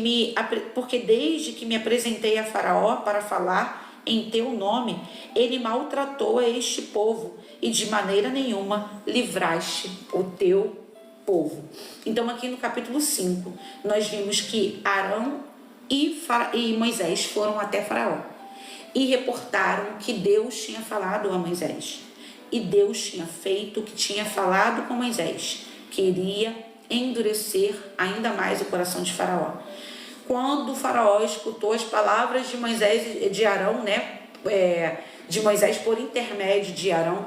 me apresentei a Faraó para falar em teu nome, ele maltratou a este povo, e de maneira nenhuma livraste o teu povo. Então, aqui no capítulo 5, nós vimos que Arão e Moisés foram até Faraó e reportaram que Deus tinha falado a Moisés. E Deus tinha feito o que tinha falado com Moisés, que iria endurecer ainda mais o coração de Faraó. Quando o Faraó escutou as palavras de Moisés e de Arão, de Moisés por intermédio de Arão,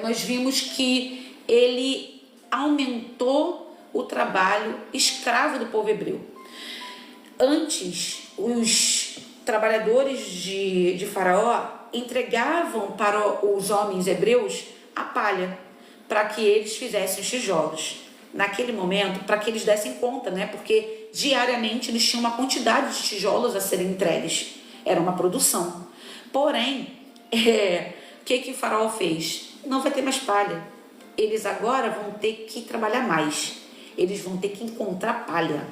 nós vimos que ele aumentou o trabalho escravo do povo hebreu. Antes, os trabalhadores de Faraó entregavam para os homens hebreus a palha, para que eles fizessem os tijolos. Naquele momento, para que eles dessem conta, porque diariamente eles tinham uma quantidade de tijolos a serem entregues. Era uma produção. Porém, o que o Faraó fez? Não vai ter mais palha. Eles agora vão ter que trabalhar mais. Eles vão ter que encontrar palha.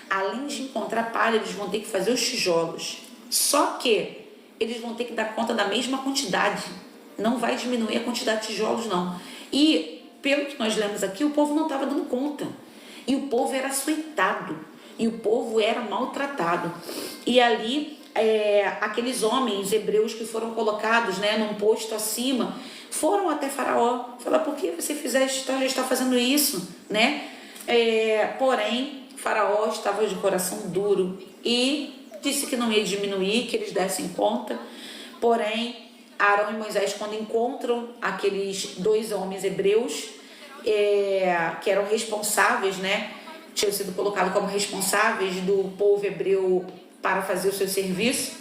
Além de encontrar palha, eles vão ter que fazer os tijolos. Só que eles vão ter que dar conta da mesma quantidade. Não vai diminuir a quantidade de tijolos, não. E, pelo que nós lemos aqui, o povo não estava dando conta. E o povo era açoitado. E o povo era maltratado. E ali, aqueles homens hebreus que foram colocados num posto acima, foram até Faraó. Falaram: por que você está fazendo isso? Porém, Faraó estava de coração duro e disse que não ia diminuir, que eles dessem conta. Porém, Arão e Moisés, quando encontram aqueles dois homens hebreus, que eram responsáveis, né? Tinham sido colocados como responsáveis do povo hebreu para fazer o seu serviço,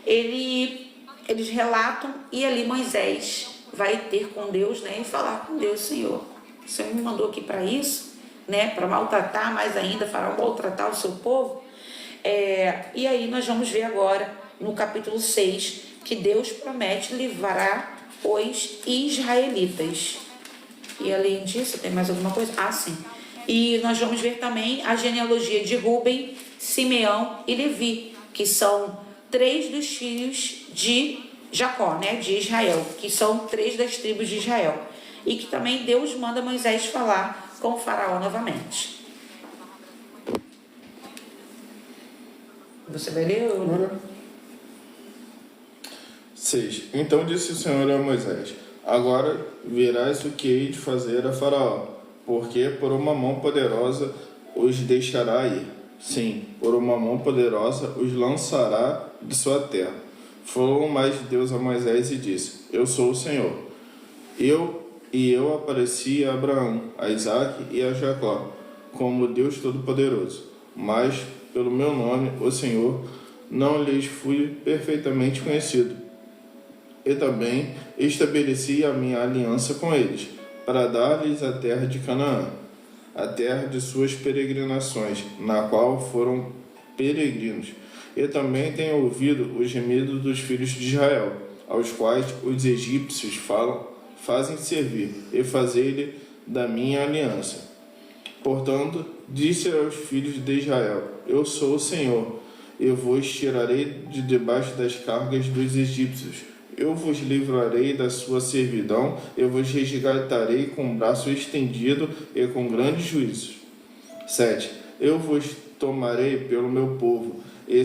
eles relatam, e ali Moisés vai ter com Deus, né? E falar com Deus: Senhor, o Senhor me mandou aqui para isso, né? Para maltratar mais ainda, Faraó maltratar o seu povo. E aí nós vamos ver agora, no capítulo 6, que Deus promete livrar os israelitas. E além disso, tem mais alguma coisa? Ah, sim. E nós vamos ver também a genealogia de Rúben, Simeão e Levi, que são 3 dos filhos de Jacó, né? De Israel, que são 3 das tribos de Israel. E que também Deus manda Moisés falar com o faraó novamente. Você vai ler? Ou... 6. Então disse o Senhor a Moisés: agora verás o que hei de fazer a Faraó, porque por uma mão poderosa os deixará ir. Sim, por uma mão poderosa os lançará de sua terra. Falou mais Deus a Moisés e disse: eu sou o Senhor. Eu apareci a Abraão, a Isaque e a Jacó, como Deus Todo-Poderoso. Mas, pelo meu nome, o Senhor, não lhes fui perfeitamente conhecido. E também estabeleci a minha aliança com eles, para dar-lhes a terra de Canaã, a terra de suas peregrinações, na qual foram peregrinos. E também tenho ouvido o gemido dos filhos de Israel, aos quais os egípcios fazem servir, e fazei-lhe da minha aliança. Portanto, disse aos filhos de Israel: eu sou o Senhor, eu vos tirarei de debaixo das cargas dos egípcios. Eu vos livrarei da sua servidão, eu vos resgatarei com o braço estendido e com grandes juízos. 7. Eu vos tomarei pelo meu povo, e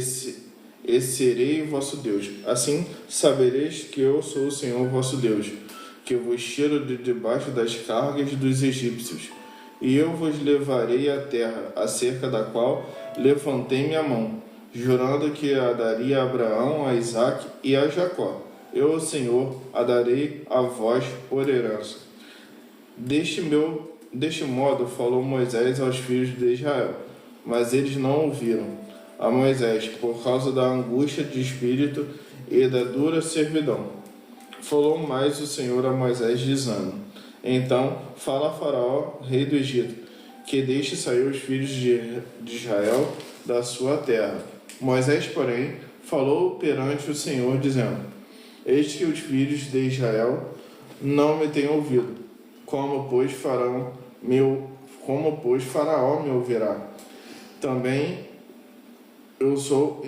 serei vosso Deus. Assim sabereis que eu sou o Senhor vosso Deus, que vos tiro de debaixo das cargas dos egípcios. E eu vos levarei à terra, acerca da qual levantei minha mão, jurando que a daria a Abraão, a Isaque e a Jacó. Eu, o Senhor, a darei a vós por herança. Deste modo falou Moisés aos filhos de Israel, mas eles não ouviram a Moisés por causa da angústia de espírito e da dura servidão. Falou mais o Senhor a Moisés, dizendo: então fala a Faraó, rei do Egito, que deixe sair os filhos de Israel da sua terra. Moisés, porém, falou perante o Senhor, dizendo: eis que os filhos de Israel não me têm ouvido, como pois Faraó me ouvirá? Também eu sou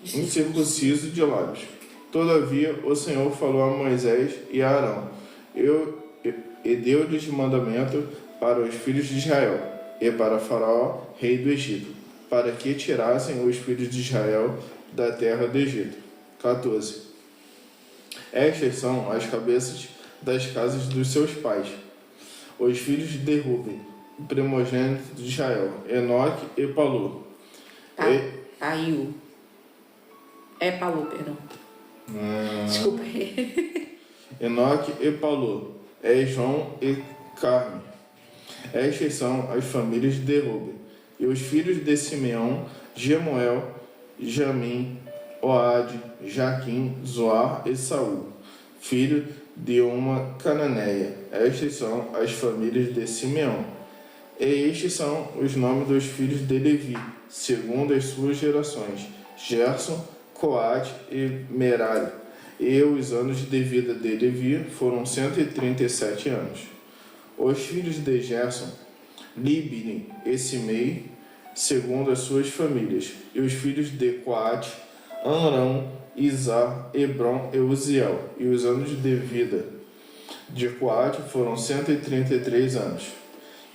incircunciso de lábios. Todavia o Senhor falou a Moisés e a Arão, e deu-lhes mandamento para os filhos de Israel e para Faraó, rei do Egito, para que tirassem os filhos de Israel da terra do Egito. 14. Estas são as cabeças das casas dos seus pais, os filhos de Rúben, o primogênito de Israel, Enoque e Palu. Palu, perdão. Desculpa. Enoque e Palu, João e Carme. Estas são as famílias de Rúben. E os filhos de Simeão, Gemuel, Jamim, Oade, Jaquim, Zoar e Saul, filho de uma cananeia. Estas são as famílias de Simeão. E estes são os nomes dos filhos de Levi, segundo as suas gerações: Gerson, Coate e Merari. E os anos de vida de Levi foram 137 anos. Os filhos de Gerson, Libni e Simei, segundo as suas famílias. E os filhos de Coate, Amram, Izar, Hebron e Uziel. E os anos de vida de Coate foram 133 anos.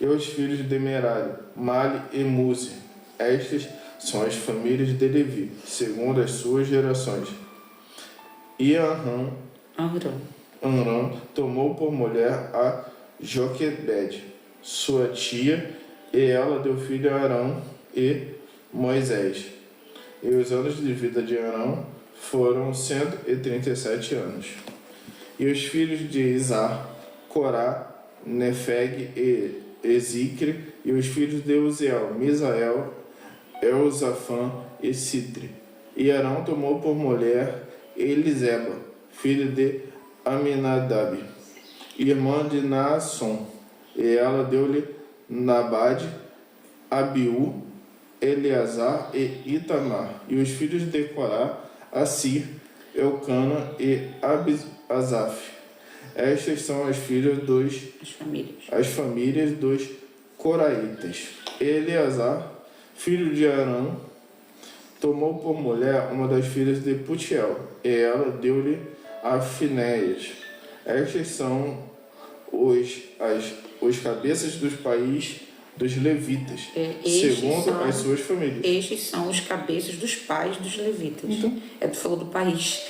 E os filhos de Merari, Mali e Muzi. Estas são as famílias de Levi, segundo as suas gerações. E Amram tomou por mulher a Joquebede, sua tia, e ela deu filho a Arão e Moisés. E os anos de vida de Arão foram 137 anos. E os filhos de Izar, Corá, Nefeg e Ezicre, e os filhos de Uziel, Misael, Elzafã e Citre. E Arão tomou por mulher Eliseba, filho de Aminadab, irmã de Naasson, e ela deu-lhe Nabade, Abiú, Eleazar e Itamar. E os filhos de Corá, Assir, Elcana e Asaf. Estas são as filhas as famílias dos coraitas. Eleazar, filho de Arão, tomou por mulher uma das filhas de Putiel, e ela deu-lhe a Finéias. Estas são os cabeças dos países dos levitas, segundo as suas famílias. Estes são os cabeças dos pais dos levitas. Então, tu falou do país.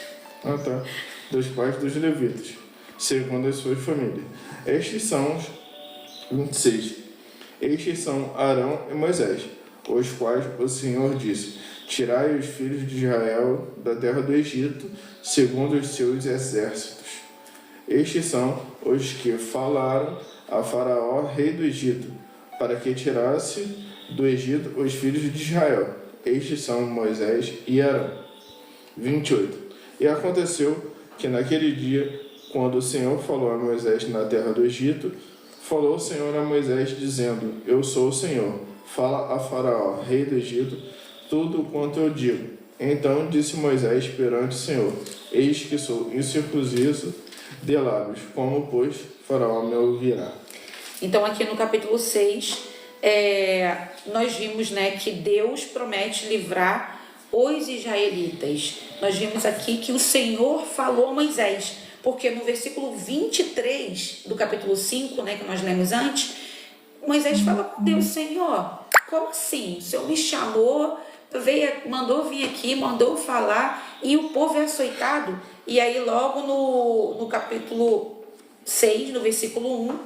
Ah, tá. Dos pais dos levitas, segundo as suas famílias. Estes são os 26. Estes são Arão e Moisés, os quais o Senhor disse: tirai os filhos de Israel da terra do Egito, segundo os seus exércitos. Estes são os que falaram a Faraó, rei do Egito, para que tirasse do Egito os filhos de Israel. Estes são Moisés e Arão. 28. E aconteceu que naquele dia, quando o Senhor falou a Moisés na terra do Egito, falou o Senhor a Moisés, dizendo: eu sou o Senhor, fala a Faraó, rei do Egito, tudo quanto eu digo. Então disse Moisés perante o Senhor: eis que sou incircunciso de lábios, como, pois, Faraó me ouvirá. Então, aqui no capítulo 6, nós vimos, né, que Deus promete livrar os israelitas. Nós vimos aqui que o Senhor falou a Moisés, porque no versículo 23 do capítulo 5, né, que nós lemos antes, Moisés fala com Deus: Senhor, como assim? O Senhor me chamou, mandou vir aqui, mandou falar, e o povo é açoitado. E aí logo no capítulo 6, no versículo 1,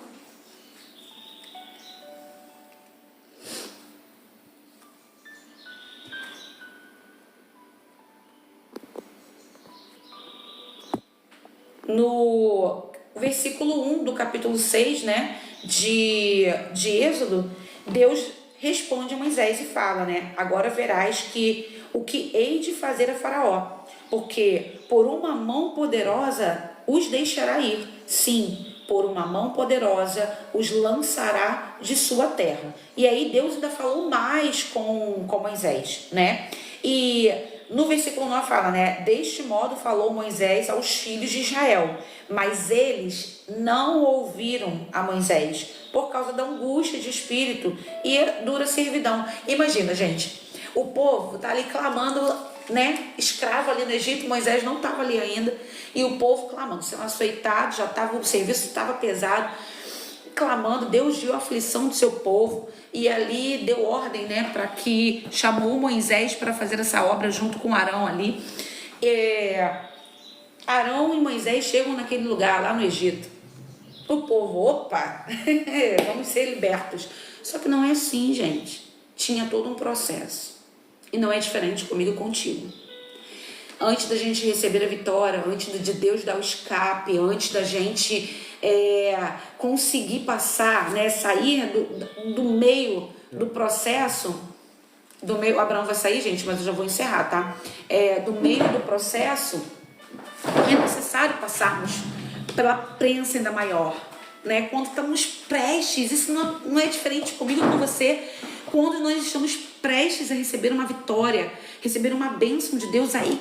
no versículo 1 do capítulo 6, né, de Êxodo, Deus responde a Moisés e fala, né: agora verás que o que hei de fazer a Faraó, porque por uma mão poderosa os deixará ir. Sim, por uma mão poderosa os lançará de sua terra. E aí Deus ainda falou mais com Moisés, né? E no versículo 9 fala, né: deste modo falou Moisés aos filhos de Israel, mas eles não ouviram a Moisés, por causa da angústia de espírito e dura servidão. Imagina, gente, o povo tá ali clamando, né, escravo ali no Egito, Moisés não estava ali ainda, e o povo clamando, sendo açoitado, o serviço estava pesado, clamando. Deus deu a aflição do seu povo, e ali deu ordem, né, para que chamou Moisés para fazer essa obra junto com Arão ali. Arão e Moisés chegam naquele lugar lá no Egito. O povo, opa, vamos ser libertos. Só que não é assim, gente. Tinha todo um processo. E não é diferente comigo e contigo. Antes da gente receber a vitória, antes de Deus dar o escape, antes da gente conseguir passar, né, sair do meio do processo, Abraão vai sair, gente, mas eu já vou encerrar, tá? Do meio do processo, é necessário passarmos pela prensa ainda maior, né? Quando estamos prestes, isso não é diferente comigo e com você, quando nós estamos prestes a receber uma vitória, receber uma bênção de Deus, aí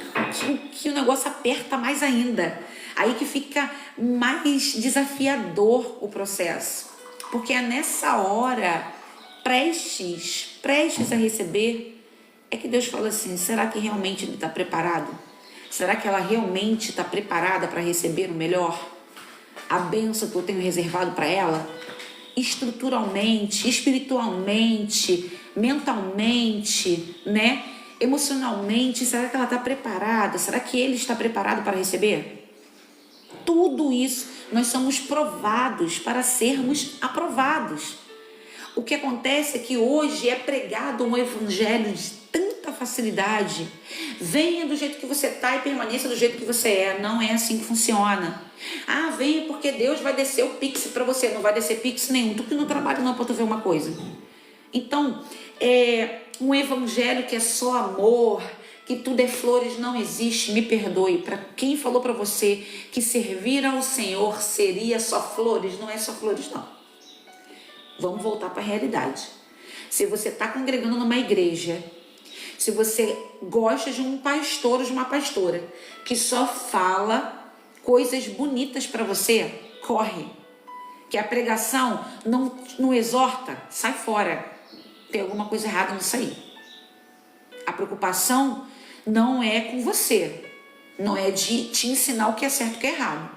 que o negócio aperta mais ainda, aí que fica mais desafiador o processo, porque é nessa hora, prestes a receber, é que Deus fala assim: será que realmente ele está preparado? Será que ela realmente está preparada para receber o melhor? A bênção que eu tenho reservado para ela? Estruturalmente, espiritualmente, mentalmente, né? Emocionalmente, será que ela está preparada? Será que ele está preparado para receber? Tudo isso, nós somos provados para sermos aprovados. O que acontece é que hoje é pregado um evangelho de tanta facilidade. Venha do jeito que você está e permaneça do jeito que você é. Não é assim que funciona. Ah, venha porque Deus vai descer o Pix para você. Não vai descer Pix nenhum. Tu que não trabalha não para tu ver uma coisa. Então, um evangelho que é só amor, que tudo é flores, não existe. Me perdoe. Para quem falou para você que servir ao Senhor seria só flores, não é só flores não. Vamos voltar para a realidade. Se você está congregando numa igreja, se você gosta de um pastor ou de uma pastora que só fala coisas bonitas para você, corre. Que a pregação não exorta, sai fora. Tem alguma coisa errada nisso aí. A preocupação não é com você, não é de te ensinar o que é certo e o que é errado.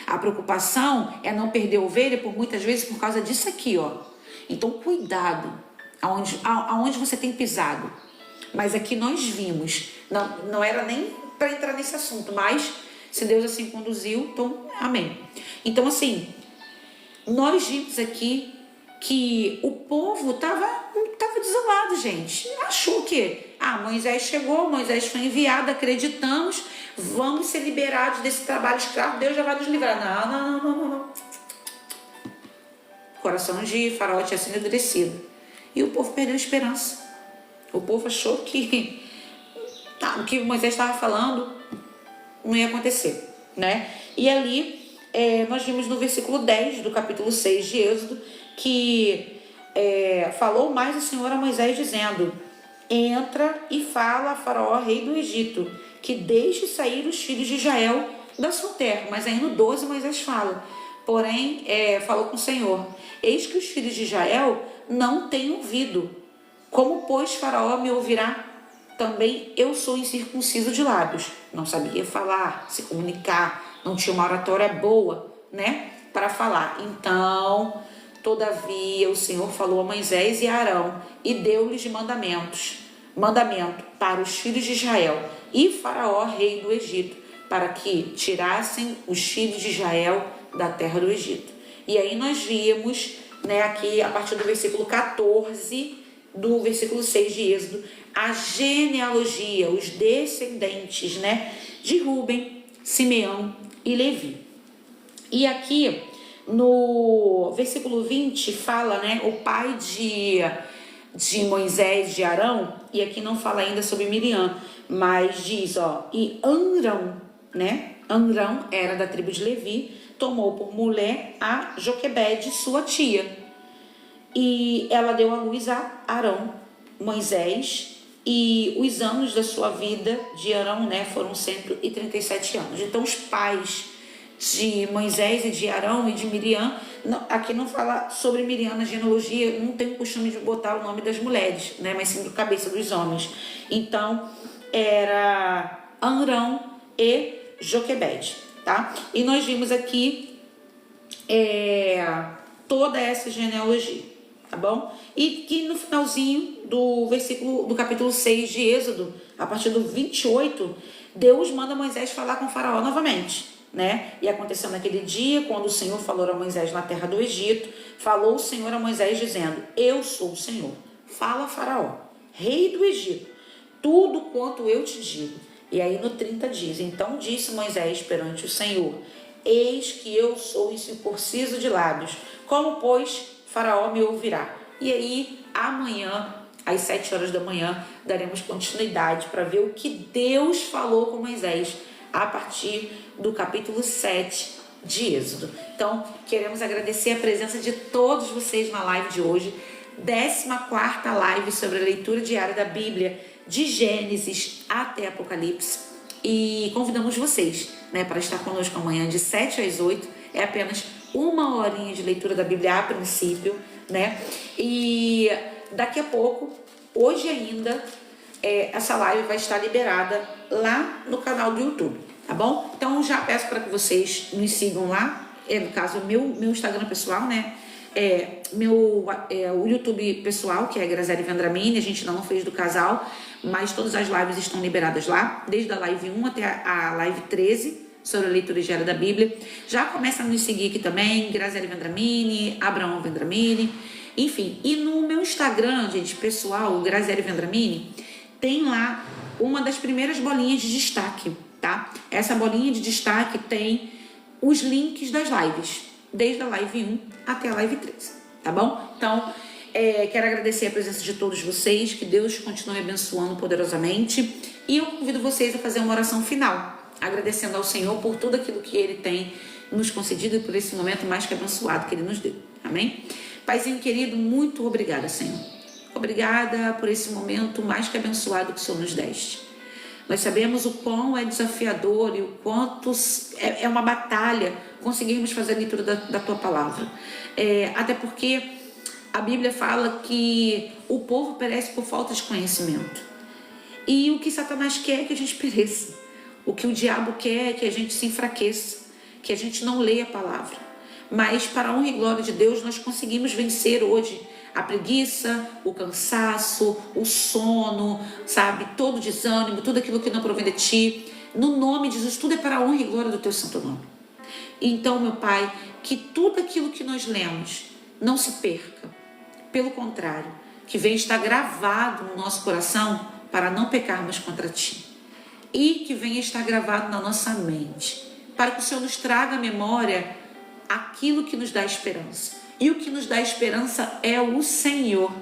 A preocupação é não perder ovelha muitas vezes por causa disso aqui, ó. Então cuidado aonde você tem pisado. Mas aqui nós vimos, não era nem para entrar nesse assunto, mas se Deus assim conduziu, então amém. Então assim, nós vimos aqui que o povo estava desolado, gente. Achou que Moisés chegou, Moisés foi enviado, acreditamos, vamos ser liberados desse trabalho escravo, Deus já vai nos livrar. Não. O coração de Faraó tinha sido endurecido. E o povo perdeu a esperança. O povo achou que o que Moisés estava falando não ia acontecer, né? E ali nós vimos no versículo 10 do capítulo 6 de Êxodo que falou mais o Senhor a Moisés dizendo: entra e fala a Faraó, rei do Egito, que deixe sair os filhos de Israel da sua terra. Mas aí no 12 Moisés fala, porém falou com o Senhor: eis que os filhos de Israel não têm ouvido. Como, pois, Faraó me ouvirá? Também eu sou incircunciso de lábios. Não sabia falar, se comunicar, não tinha uma oratória boa, né, para falar. Então, todavia, o Senhor falou a Moisés e a Arão e deu-lhes mandamento para os filhos de Israel e Faraó, rei do Egito, para que tirassem os filhos de Israel da terra do Egito. E aí nós vimos, né, aqui a partir do versículo 14 do versículo 6 de Êxodo, a genealogia, os descendentes, né, de Rúben, Simeão e Levi. E aqui no versículo 20 fala, né, o pai de Moisés, de Arão, e aqui não fala ainda sobre Miriam, mas diz, e Amrão, né, Amrão era da tribo de Levi, tomou por mulher a Joquebede, sua tia, e ela deu à luz a Arão, Moisés, e os anos da sua vida de Arão, né, foram 137 anos. Então os pais de Moisés e de Arão e de Miriam, aqui não fala sobre Miriam na genealogia, não tem o costume de botar o nome das mulheres, né, mas sim do cabeça dos homens. Então era Amrão e Joquebede, tá? E nós vimos aqui toda essa genealogia, tá bom? E que no finalzinho do capítulo 6 de Êxodo, a partir do 28, Deus manda Moisés falar com o Faraó novamente, né? E aconteceu naquele dia, quando o Senhor falou a Moisés na terra do Egito, falou o Senhor a Moisés dizendo: eu sou o Senhor, fala a Faraó, rei do Egito, tudo quanto eu te digo. E aí no 30 diz: então disse Moisés perante o Senhor: eis que eu sou incircunciso de lábios, como pois Faraó me ouvirá? E aí amanhã, às 7 horas da manhã, daremos continuidade para ver o que Deus falou com Moisés a partir do capítulo 7 de Êxodo. Então, queremos agradecer a presença de todos vocês na live de hoje, 14ª live sobre a leitura diária da Bíblia, de Gênesis até Apocalipse. E convidamos vocês, né, para estar conosco amanhã de 7 às 8, é apenas 1 horinha de leitura da Bíblia a princípio, né? E daqui a pouco, hoje ainda, essa live vai estar liberada lá no canal do YouTube, tá bom? Então já peço para que vocês nos sigam lá, no caso meu Instagram pessoal, né? O YouTube pessoal, que é Graziele Vendramini, a gente ainda não fez do casal, mas todas as lives estão liberadas lá, desde a live 1 até a live 13, sobre a leitura diária da Bíblia. Já começa a nos seguir aqui também, Graziele Vendramini, Abraão Vendramini, enfim. E no meu Instagram, gente, pessoal, Graziele Vendramini, tem lá uma das primeiras bolinhas de destaque, tá? Essa bolinha de destaque tem os links das lives, desde a live 1 até a live 13, tá bom? Então, quero agradecer a presença de todos vocês, que Deus continue abençoando poderosamente, e eu convido vocês a fazer uma oração final, agradecendo ao Senhor por tudo aquilo que Ele tem nos concedido e por esse momento mais que abençoado que Ele nos deu, amém? Paizinho querido, muito obrigada, Senhor. Obrigada por esse momento mais que abençoado que o Senhor nos deste. Nós sabemos o quão é desafiador e o quanto é uma batalha conseguirmos fazer a leitura da Tua Palavra. Até porque a Bíblia fala que o povo perece por falta de conhecimento. E o que Satanás quer é que a gente pereça. O que o diabo quer é que a gente se enfraqueça, que a gente não leia a palavra. Mas para a honra e glória de Deus, nós conseguimos vencer hoje a preguiça, o cansaço, o sono, sabe? Todo o desânimo, tudo aquilo que não provém de Ti. No nome de Jesus, tudo é para a honra e glória do Teu santo nome. Então, meu Pai, que tudo aquilo que nós lemos não se perca. Pelo contrário, que venha estar gravado no nosso coração para não pecarmos contra Ti. E que venha estar gravado na nossa mente, para que o Senhor nos traga à memória aquilo que nos dá esperança. E o que nos dá esperança é o Senhor.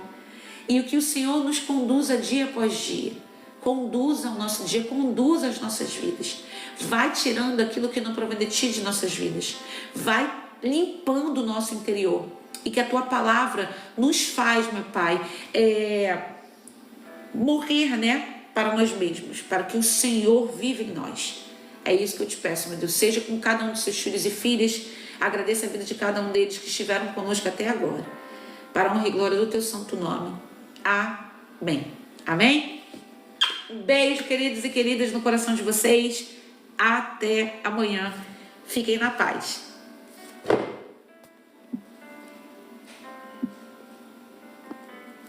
E o que o Senhor nos conduza dia após dia. Conduza o nosso dia, conduza as nossas vidas. Vai tirando aquilo que não provém de Ti de nossas vidas. Vai limpando o nosso interior. E que a Tua palavra nos faz, meu Pai, morrer, para nós mesmos. Para que o Senhor viva em nós. É isso que eu te peço, meu Deus. Seja com cada um dos seus filhos e filhas. Agradeça a vida de cada um deles que estiveram conosco até agora. Para a honra e glória do Teu santo nome. Amém. Amém? Um beijo, queridos e queridas, no coração de vocês. Até amanhã. Fiquem na paz.